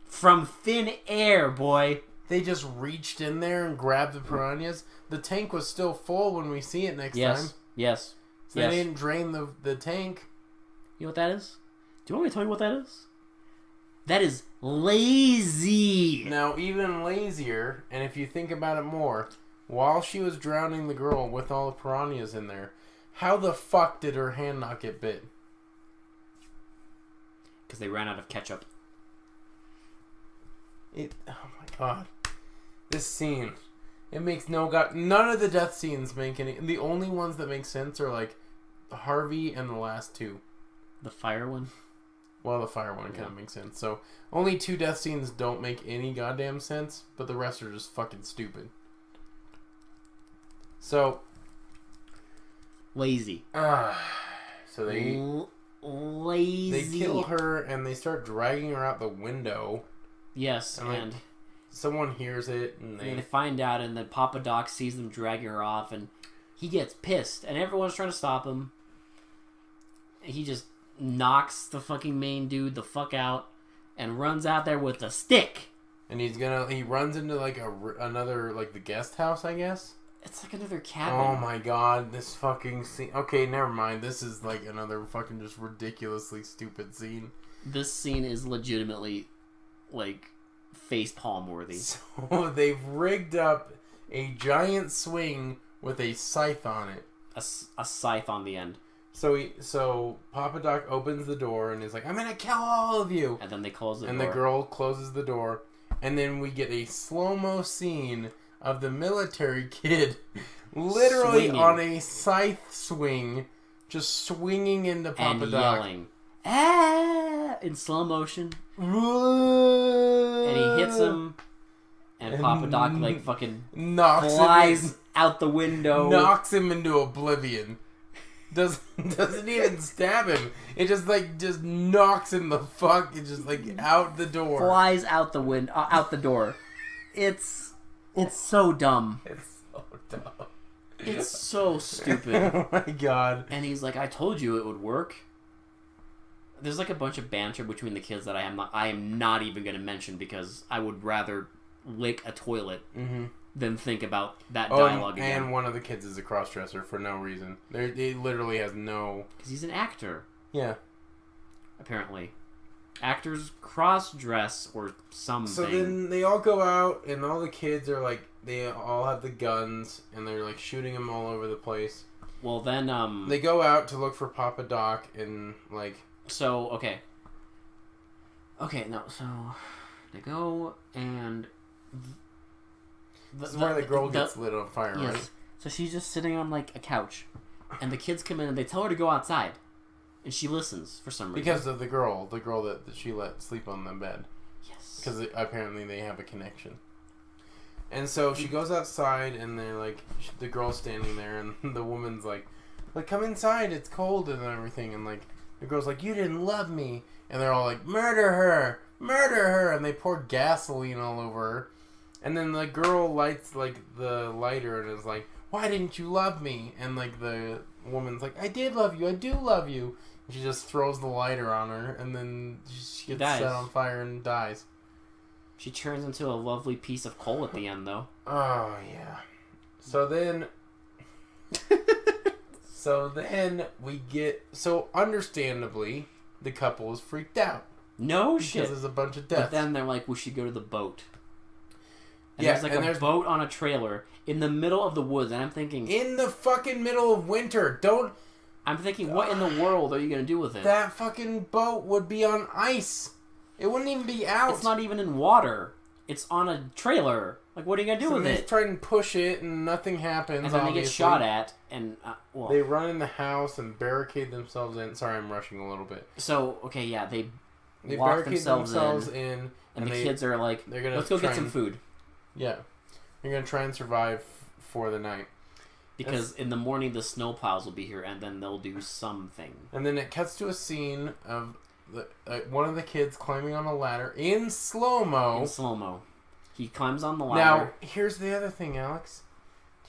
From thin air, boy. They just reached in there and grabbed the piranhas. The tank was still full when we see it next time. Yes. So they didn't drain the tank. You know what that is? Do you want me to tell you what that is? That is lazy. Now, even lazier, and if you think about it more, while she was drowning the girl with all the piranhas in there, how the fuck did her hand not get bit? Because they ran out of ketchup. Oh my god. This scene. It makes none of the death scenes make any... The only ones that make sense are Harvey and the last two. The fire one? Well, the fire one kind of makes sense. So, only 2 death scenes don't make any goddamn sense, but the rest are just fucking stupid. So... lazy. So they... lazy. They kill her, and they start dragging her out the window. Yes, and someone hears it, and they find out, and then Papa Doc sees them dragging her off, and he gets pissed, and everyone's trying to stop him. He just knocks the fucking main dude the fuck out, and runs out there with a stick. And he runs into like another, like the guest house, I guess. It's like another cabin. Oh my god, this fucking scene. Okay, never mind. This is like another fucking just ridiculously stupid scene. This scene is legitimately, like, facepalm worthy. So they've rigged up a giant swing with a scythe on it. A scythe on the end. So Papa Doc opens the door and is like, "I'm gonna kill all of you." And then they close the door. And the girl closes the door. And then we get a slow-mo scene of the military kid literally swinging on a scythe swing, just swinging into Papa and Doc. yelling, "Ah!" in slow motion. And he hits him, and Papa Doc, like, fucking flies out the window. Knocks him into oblivion. Doesn't even stab him. It just knocks him the fuck. It just like out the door. Flies out the out the door. It's so dumb. It's so dumb. It's so stupid. Oh my god. And he's like, "I told you it would work." There's like a bunch of banter between the kids that I am not even going to mention because I would rather lick a toilet than think about that dialogue again. And one of the kids is a crossdresser for no reason. He literally has no... Because he's an actor. Yeah. Apparently. Actors cross-dress or something. So then they all go out, and all the kids are like... They all have the guns, and they're like shooting them all over the place. Well, then... They go out to look for Papa Doc, and like... So, okay. Okay, no, so... They go, and... This is where the girl gets lit on fire, yes. right? So she's just sitting on, like, a couch. And the kids come in and they tell her to go outside. And she listens for some reason. Because of the girl that she let sleep on the bed. Yes. Because apparently they have a connection. And so she goes outside, and they're like, the girl's standing there, and the woman's like, come inside, it's cold and everything. And like, the girl's like, "You didn't love me." And they're all like, "Murder her! Murder her!" And they pour gasoline all over her. And then the girl lights, like, the lighter and is like, "Why didn't you love me?" And, like, the woman's like, "I did love you. I do love you." And she just throws the lighter on her, and then she gets set on fire and dies. She turns into a lovely piece of coal at the end, though. Oh, yeah. So then... we get... So, understandably, the couple is freaked out. No shit. Because there's a bunch of deaths. But then they're like, we should go to the boat. And yeah, there's like a boat on a trailer in the middle of the woods, and I'm thinking... In the fucking middle of winter, don't... I'm thinking, what in the world are you going to do with it? That fucking boat would be on ice. It wouldn't even be out. It's not even in water. It's on a trailer. Like, what are you going to do with it? They try and push it, and nothing happens, and then obviously. they get shot at, and... They run in the house and barricade themselves in. Sorry, I'm rushing a little bit. So, okay, yeah, they lock barricade themselves in. And the kids are like, let's go get some food. Yeah. They're going to try and survive for the night. Because in the morning, the snowplows will be here, and then they'll do something. And then it cuts to a scene of one of the kids climbing on a ladder in slow-mo. In slow-mo. He climbs on the ladder. Now, here's the other thing, Alex.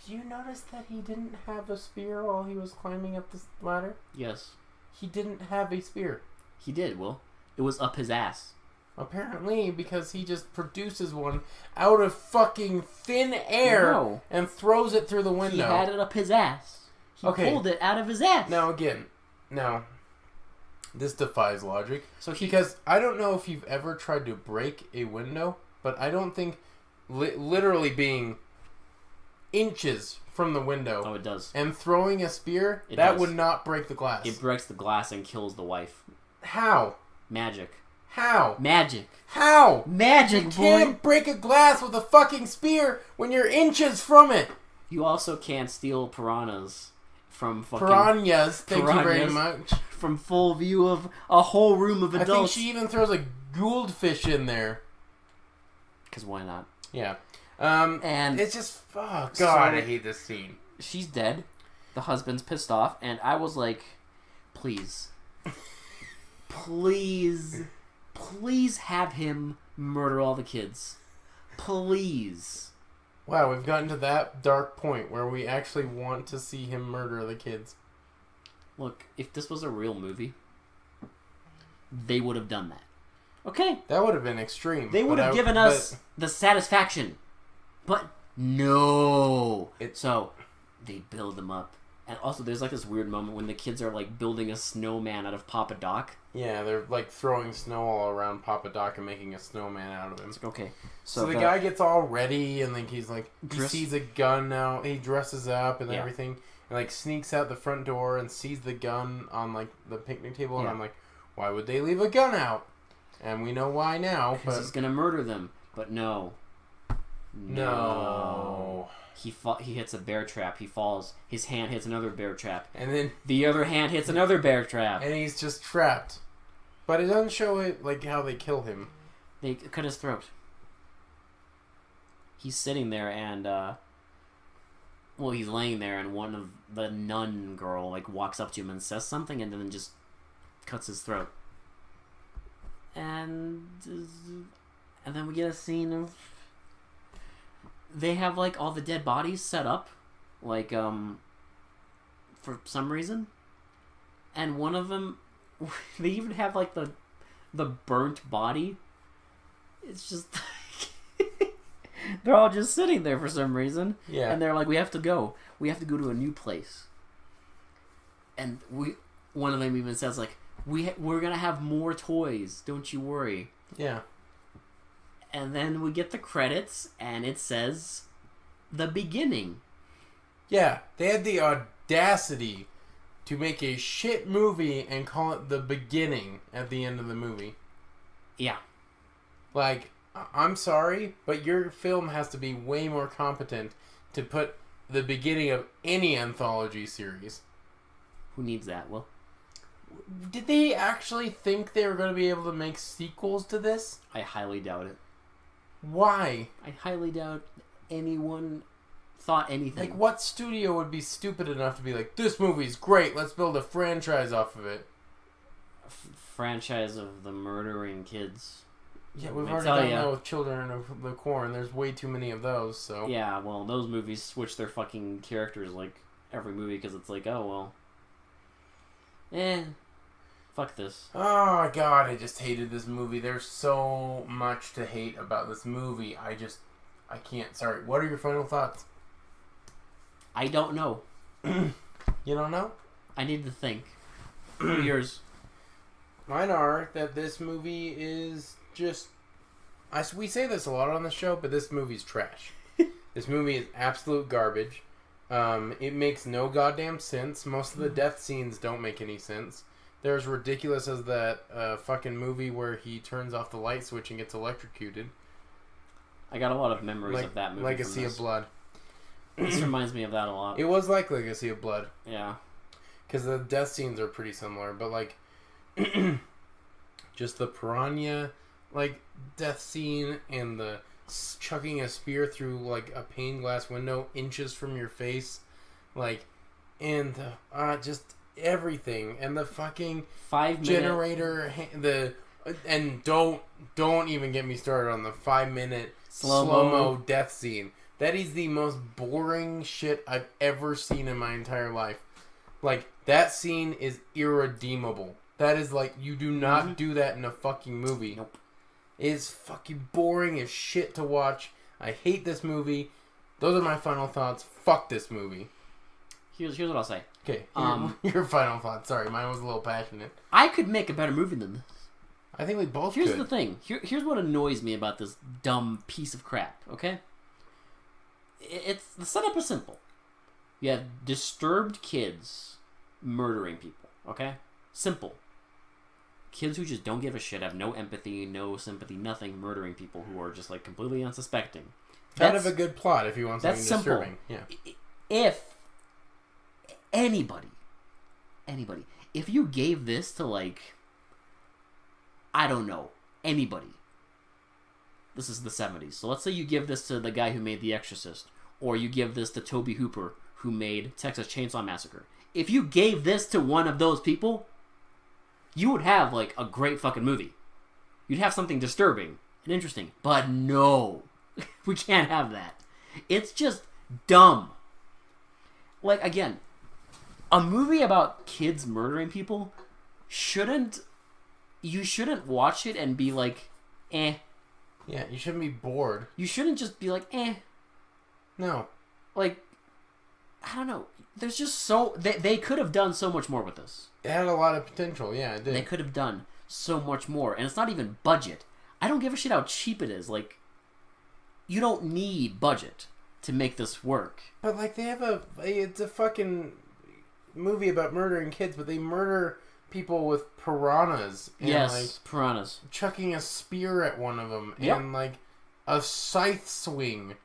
Did you notice that he didn't have a spear while he was climbing up this ladder? Yes. He didn't have a spear. He did, Will. It was up his ass. Apparently, because he just produces one out of fucking thin air and throws it through the window. He had it up his ass. He pulled it out of his ass. Now, this defies logic. Because I don't know if you've ever tried to break a window, but I don't think literally being inches from the window. Oh, it does. And throwing a spear, would not break the glass. It breaks the glass and kills the wife. How? Magic. How? Magic. How? Magic, you can't break a glass with a fucking spear when you're inches from it. You also can't steal piranhas from fucking... Piranhas, thank you very much. From full view of a whole room of adults. I think she even throws a goldfish in there. Because why not? Yeah. And it's just... Oh, God, I hate this scene. She's dead. The husband's pissed off. And I was like, please. Please have him murder all the kids. Please. Wow, we've gotten to that dark point where we actually want to see him murder the kids. Look, if this was a real movie, they would have done that. Okay? That would have been extreme. They would have given us the satisfaction. But no. So, they build them up. And also, there's like this weird moment when the kids are like building a snowman out of Papa Doc. Yeah, they're like throwing snow all around Papa Doc and making a snowman out of him. It's like, okay. So the guy gets all ready and like he's like, he Dress- sees a gun now. He dresses up and Yeah. everything. And like sneaks out the front door and sees the gun on like the picnic table. And Yeah. I'm like, why would they leave a gun out? And we know why now. Because he's going to murder them. But no. No. He hits a bear trap. He falls. His hand hits another bear trap. And then The other hand hits another bear trap. and he's just trapped. But it doesn't show it like how they kill him. They cut his throat. He's sitting there and, well, he's laying there and one of the nun girl, like, walks up to him and says something and then just cuts his throat. And then we get a scene of... They have, like, all the dead bodies set up, like, for some reason. And one of them... They even have, like, the burnt body. It's just... They're all just sitting there for some reason. Yeah. And they're like, we have to go. We have to go to a new place. And one of them even says, like, we're going to have more toys. Don't you worry. Yeah. And then we get the credits, and it says, The Beginning. Yeah. They had the audacity to make a shit movie and call it The Beginning at the end of the movie. Yeah. Like, I'm sorry, but your film has to be way more competent to put the beginning of any anthology series. Who needs that? Well, Did they actually think they were going to be able to make sequels to this? I highly doubt it. Why? I highly doubt anyone thought anything. Like, what studio would be stupid enough to be like, this movie's great, let's build a franchise off of it? Franchise of the murdering kids. Yeah, we've I already tell done ya. that with Children of the Corn. There's way too many of those, so... Yeah, well, those movies switch their fucking characters like every movie because it's like, oh, well. Fuck this. Oh, God, I just hated this movie. There's so much to hate about this movie. I can't. Sorry. What are your final thoughts? I don't know. You don't know? I need to think. What are yours? Mine are that this movie is just... we say this a lot on the show, but this movie's trash. This movie is absolute garbage. It makes no goddamn sense. Most of the death scenes don't make any sense. They're as ridiculous as that fucking movie where he turns off the light switch and gets electrocuted. I got a lot of memories of that movie. Legacy of Blood. This reminds me of that a lot. It was like Legacy of Blood. Yeah. Because the death scenes are pretty similar, but like... just the piranha, like, death scene and the chucking a spear through, like, a pane glass window inches from your face. Like, and just everything. And the fucking 5 minute generator, and don't even get me started on the 5-minute Slow-mo. slow-mo death scene. That is the most boring shit I've ever seen in my entire life. Like, that scene is irredeemable. That is like, you do not do that in a fucking movie. Nope. It's fucking boring as shit to watch. I hate this movie. Those are my final thoughts. Fuck this movie. Here's what I'll say. Okay, your final thoughts. Sorry, mine was a little passionate. I could make a better movie than this. I think we both Here's could. the thing. Here's what annoys me about this dumb piece of crap, okay? The setup is simple. You have disturbed kids murdering people, okay? Simple. Kids who just don't give a shit, have no empathy, no sympathy, nothing, murdering people who are just, like, completely unsuspecting. Kind of a good plot if you want something that's simple. disturbing. Yeah. If anybody, if you gave this to, like, I don't know, anybody. This is the 70s. So let's say you give this to the guy who made The Exorcist, or you give this to Tobe Hooper, who made Texas Chainsaw Massacre. If you gave this to one of those people, you would have, like, a great fucking movie. You'd have something disturbing and interesting. But no. We can't have that. It's just dumb. Like, again, a movie about kids murdering people you shouldn't watch it and be like, eh. Yeah, you shouldn't be bored. You shouldn't just be like, eh. No. Like, I don't know. There's just so... They could have done so much more with this. It had a lot of potential, yeah, it did. They could have done so much more. And it's not even budget. I don't give a shit how cheap it is. Like, you don't need budget to make this work. But, like, it's a fucking movie about murdering kids, but they murder people with piranhas. And, yes, piranhas. Chucking a spear at one of them. Yep. And, like, a scythe swing.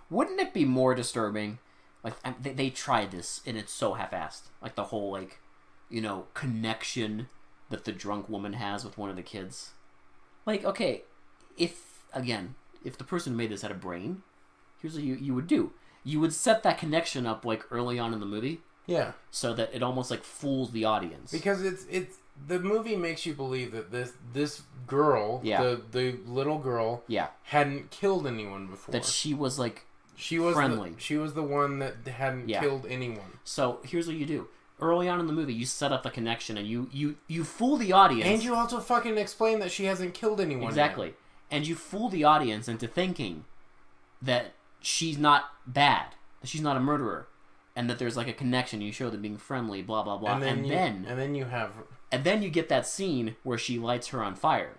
Wouldn't it be more disturbing? Like, they tried this, and it's so half-assed. Like, the whole, like, connection that the drunk woman has with one of the kids. Like, okay, if the person who made this had a brain, here's what you would do. You would set that connection up, like, early on in the movie. Yeah. So that it almost, like, fools the audience. Because it's the movie makes you believe that this girl, the little girl, hadn't killed anyone before. That she was, like, friendly. She was the one that hadn't killed anyone. So here's what you do. Early on in the movie, you set up the connection and you fool the audience. And you also fucking explain that she hasn't killed anyone Exactly. yet. And you fool the audience into thinking that she's not bad, that she's not a murderer, and that there's like a connection. You show them being friendly, blah blah blah, and then you get that scene where she lights her on fire,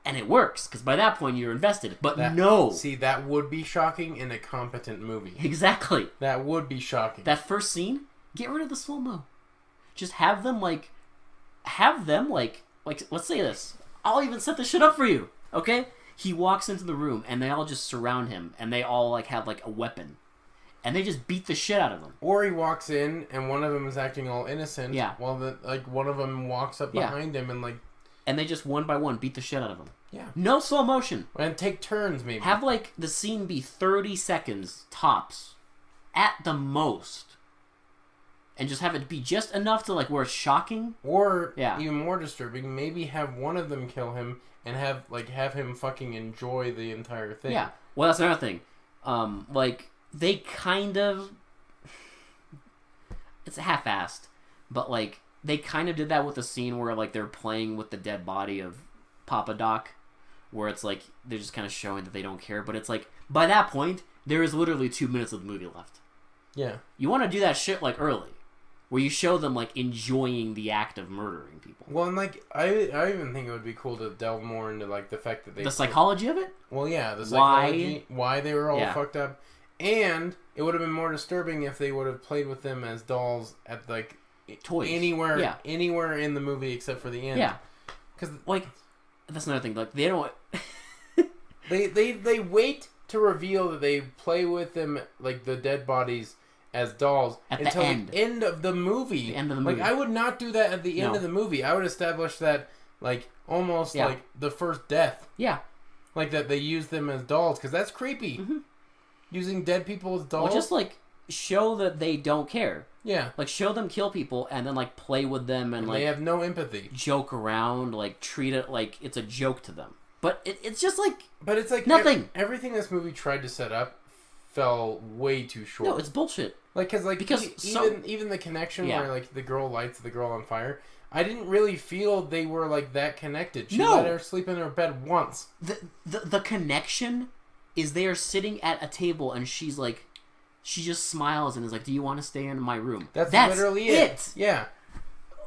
and it works because by that point you're invested. But that would be shocking in a competent movie. Exactly. That would be shocking. That first scene, get rid of the slow-mo. Just have them like let's say this. I'll even set this shit up for you. Okay? He walks into the room and they all just surround him and they all like have like a weapon. And they just beat the shit out of them. Or he walks in and one of them is acting all innocent. Yeah. While one of them walks up behind him and like. And they just one by one beat the shit out of him. Yeah. No slow motion. And take turns maybe. Have like the scene be 30 seconds tops, at the most. And just have it be just enough to like where it's shocking. Or even more disturbing, maybe have one of them kill him and have him fucking enjoy the entire thing. Yeah. Well, that's another thing. Like. They kind of... It's half-assed. But, like, they kind of did that with the scene where, like, they're playing with the dead body of Papa Doc. Where it's, like, they're just kind of showing that they don't care. But it's, like, by that point, there is literally 2 minutes of the movie left. Yeah. You want to do that shit, like, early. Where you show them, like, enjoying the act of murdering people. Well, and, like, I even think it would be cool to delve more into, like, the fact that they... The psychology of it? Well, yeah. The psychology. Why they were all fucked up. And it would have been more disturbing if they would have played with them as dolls at like toys anywhere in the movie except for the end. Yeah, because like that's another thing. Like they don't. they wait to reveal that they play with them like the dead bodies as dolls until the end of the movie. The end of the movie. Like I would not do that at the end of the movie. I would establish that like almost like the first death. Yeah, like that they use them as dolls because that's creepy. Mm-hmm. Using dead people as dolls? Well, just, like, show that they don't care. Yeah. Like, show them kill people and then, like, play with them and like... They have no empathy. Joke around, like, treat it like it's a joke to them. But it's just, like... But it's, like... Nothing. Everything this movie tried to set up fell way too short. No, it's bullshit. Like, because even the connection where, like, the girl lights the girl on fire... I didn't really feel they were, like, that connected. She let her sleep in her bed once. The connection... is they are sitting at a table and she's like, she just smiles and is like, do you want to stay in my room? That's literally it. Yeah.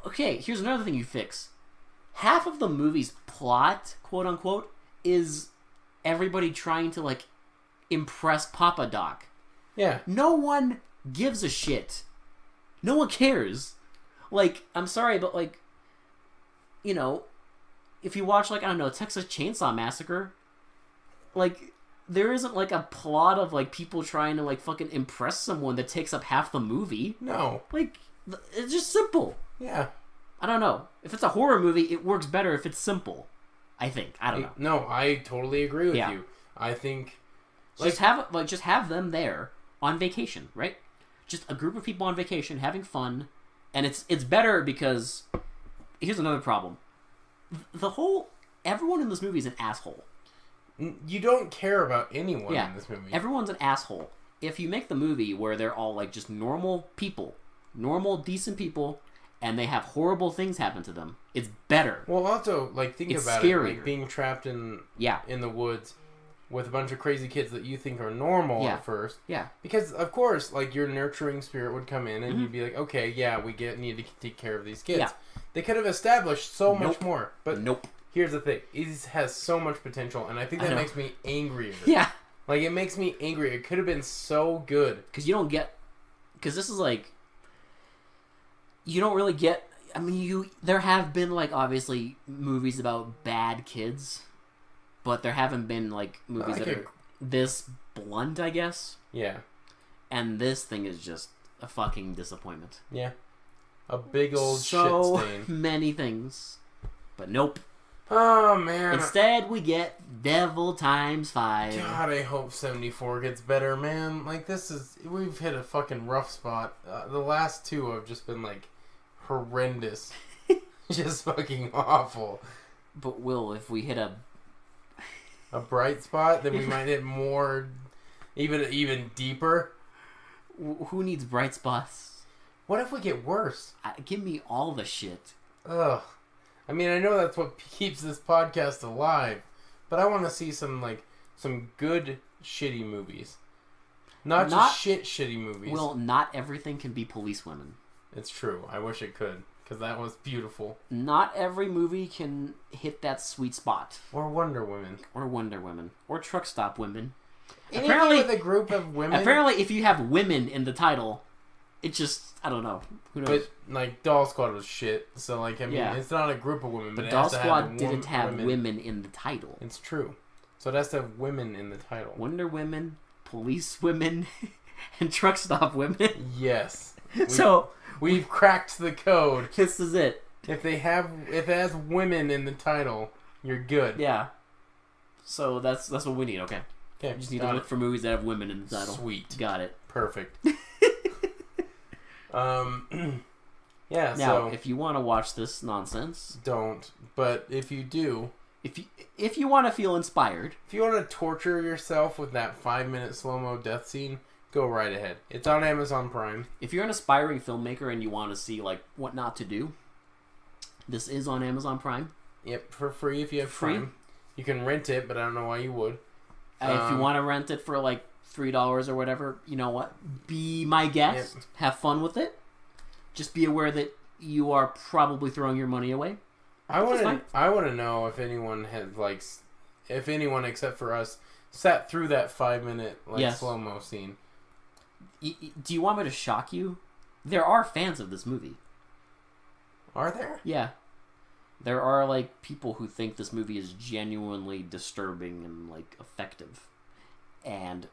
Okay, here's another thing you fix. Half of the movie's plot, quote unquote, is everybody trying to like impress Papa Doc. Yeah. No one gives a shit. No one cares. Like, I'm sorry, but like, you know, if you watch like, I don't know, Texas Chainsaw Massacre, like... There isn't, like, a plot of, like, people trying to, like, fucking impress someone that takes up half the movie. No. Like, it's just simple. Yeah. I don't know. If it's a horror movie, it works better if it's simple. I think. I don't know. No, I totally agree with you. I think... Like, just have them there on vacation, right? Just a group of people on vacation having fun. And it's better because... Here's another problem. Everyone in this movie is an asshole. You don't care about anyone Yeah. in this movie. Everyone's an asshole. If you make the movie where they're all like just normal people, normal, decent people, and they have horrible things happen to them, it's better. Well, also, like, think It's about scarier. it. Like, being trapped in Yeah. the woods with a bunch of crazy kids that you think are normal Yeah. at first. Yeah. Because, of course, like, your nurturing spirit would come in and Mhm. you'd be like, okay, yeah, we need to take care of these kids. Yeah. They could have established so much Nope. more. But Nope. here's the thing. It has so much potential, and I think I that know. makes me angrier. Yeah. Like, it makes me angry. It could have been so good. Because you don't get... Because this is like... You don't really get... I mean, there have been, like, obviously, movies about bad kids. But there haven't been, like, movies Like that are this blunt, I guess. Yeah. And this thing is just a fucking disappointment. Yeah. A big old So shit stain. many things. But nope. Oh, man. Instead, we get Devil times 5. God, I hope 74 gets better, man. Like, we've hit a fucking rough spot. The last two have just been, like, horrendous. Just fucking awful. But Will, if we hit A bright spot, then we might hit more, even deeper. who needs bright spots? What if we get worse? Give me all the shit. Ugh. I mean, I know that's what keeps this podcast alive, but I want to see some good shitty movies. Not just shitty movies. Will, not everything can be police women. It's true. I wish it could, because that was beautiful. Not every movie can hit that sweet spot. Or Wonder Woman. Or Wonder Women. Or Truck Stop Women. Anything Apparently, with a group of women. apparently, if you have women in the title, it just, I don't know. Who knows? But, like, Doll Squad was shit. So, like, I mean, Yeah. it's not a group of women, but it Doll has to Squad have didn't have women in the title. It's true. So it has to have women in the title. Wonder Women, Police Women, and Truck Stop Women. Yes. So We've cracked the code. this is it. If it has women in the title, you're good. Yeah. So that's what we need. Okay. Okay. We just need got to it. look for movies that have women in the title. Sweet. Got it. Perfect. Yeah. Now, So if you want to watch this nonsense, don't. But if you do, if you want to feel inspired, if you want to torture yourself with that 5-minute slow-mo death scene, go right ahead. It's on Amazon Prime. if you're an aspiring filmmaker and you want to see like what not to do, this is on Amazon Prime. Yep, for free if you have Free? Prime. You can rent it, but I don't know why you would. If you want to rent it for like $3 or whatever, you know what? Be my guest. Yep. Have fun with it. Just be aware that you are probably throwing your money away. I That's fine. want to know if anyone had if anyone except for us sat through that 5-minute Yes. slow-mo scene. Do you want me to shock you? There are fans of this movie. Are there? Yeah. There are like people who think this movie is genuinely disturbing and like effective. And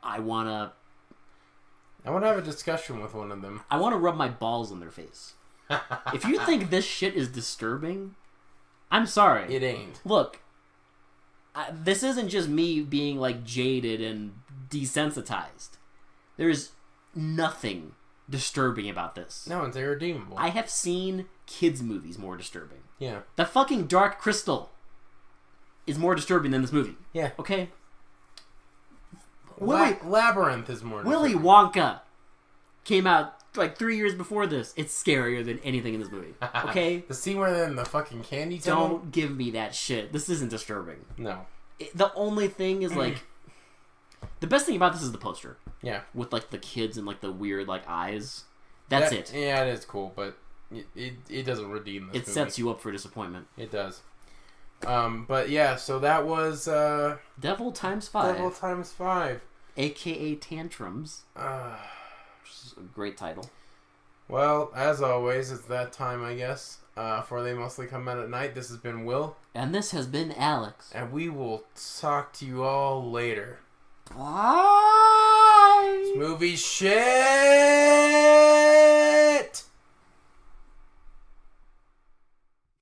I want to have a discussion with one of them. rub my balls in their face. If you think this shit is disturbing, I'm sorry. It ain't. Look, this isn't just me being like jaded and desensitized. There's nothing disturbing about this. No, it's irredeemable. I have seen kids' movies more disturbing. Yeah. The fucking Dark Crystal is more disturbing than this movie. Yeah. Okay? Labyrinth is more Willy disturbing. Wonka came out like 3 years before this. It's scarier than anything in this movie. Okay? The scene where they're in the fucking candy tunnel? Don't give me that shit. This isn't disturbing. No. The only thing is like the best thing about this is the poster Yeah. with like the kids and like the weird like eyes. That's it. Yeah, it is cool, but it doesn't redeem this It sets you up for disappointment. It does. But yeah, so that was Devil times 5, Devil times 5. aka Tantrums, which is a great title. Well, as always, it's that time, I guess. For They Mostly Come Out at Night. This has been Will. And this has been Alex. And we will talk to you all later. Bye! This movie's shit!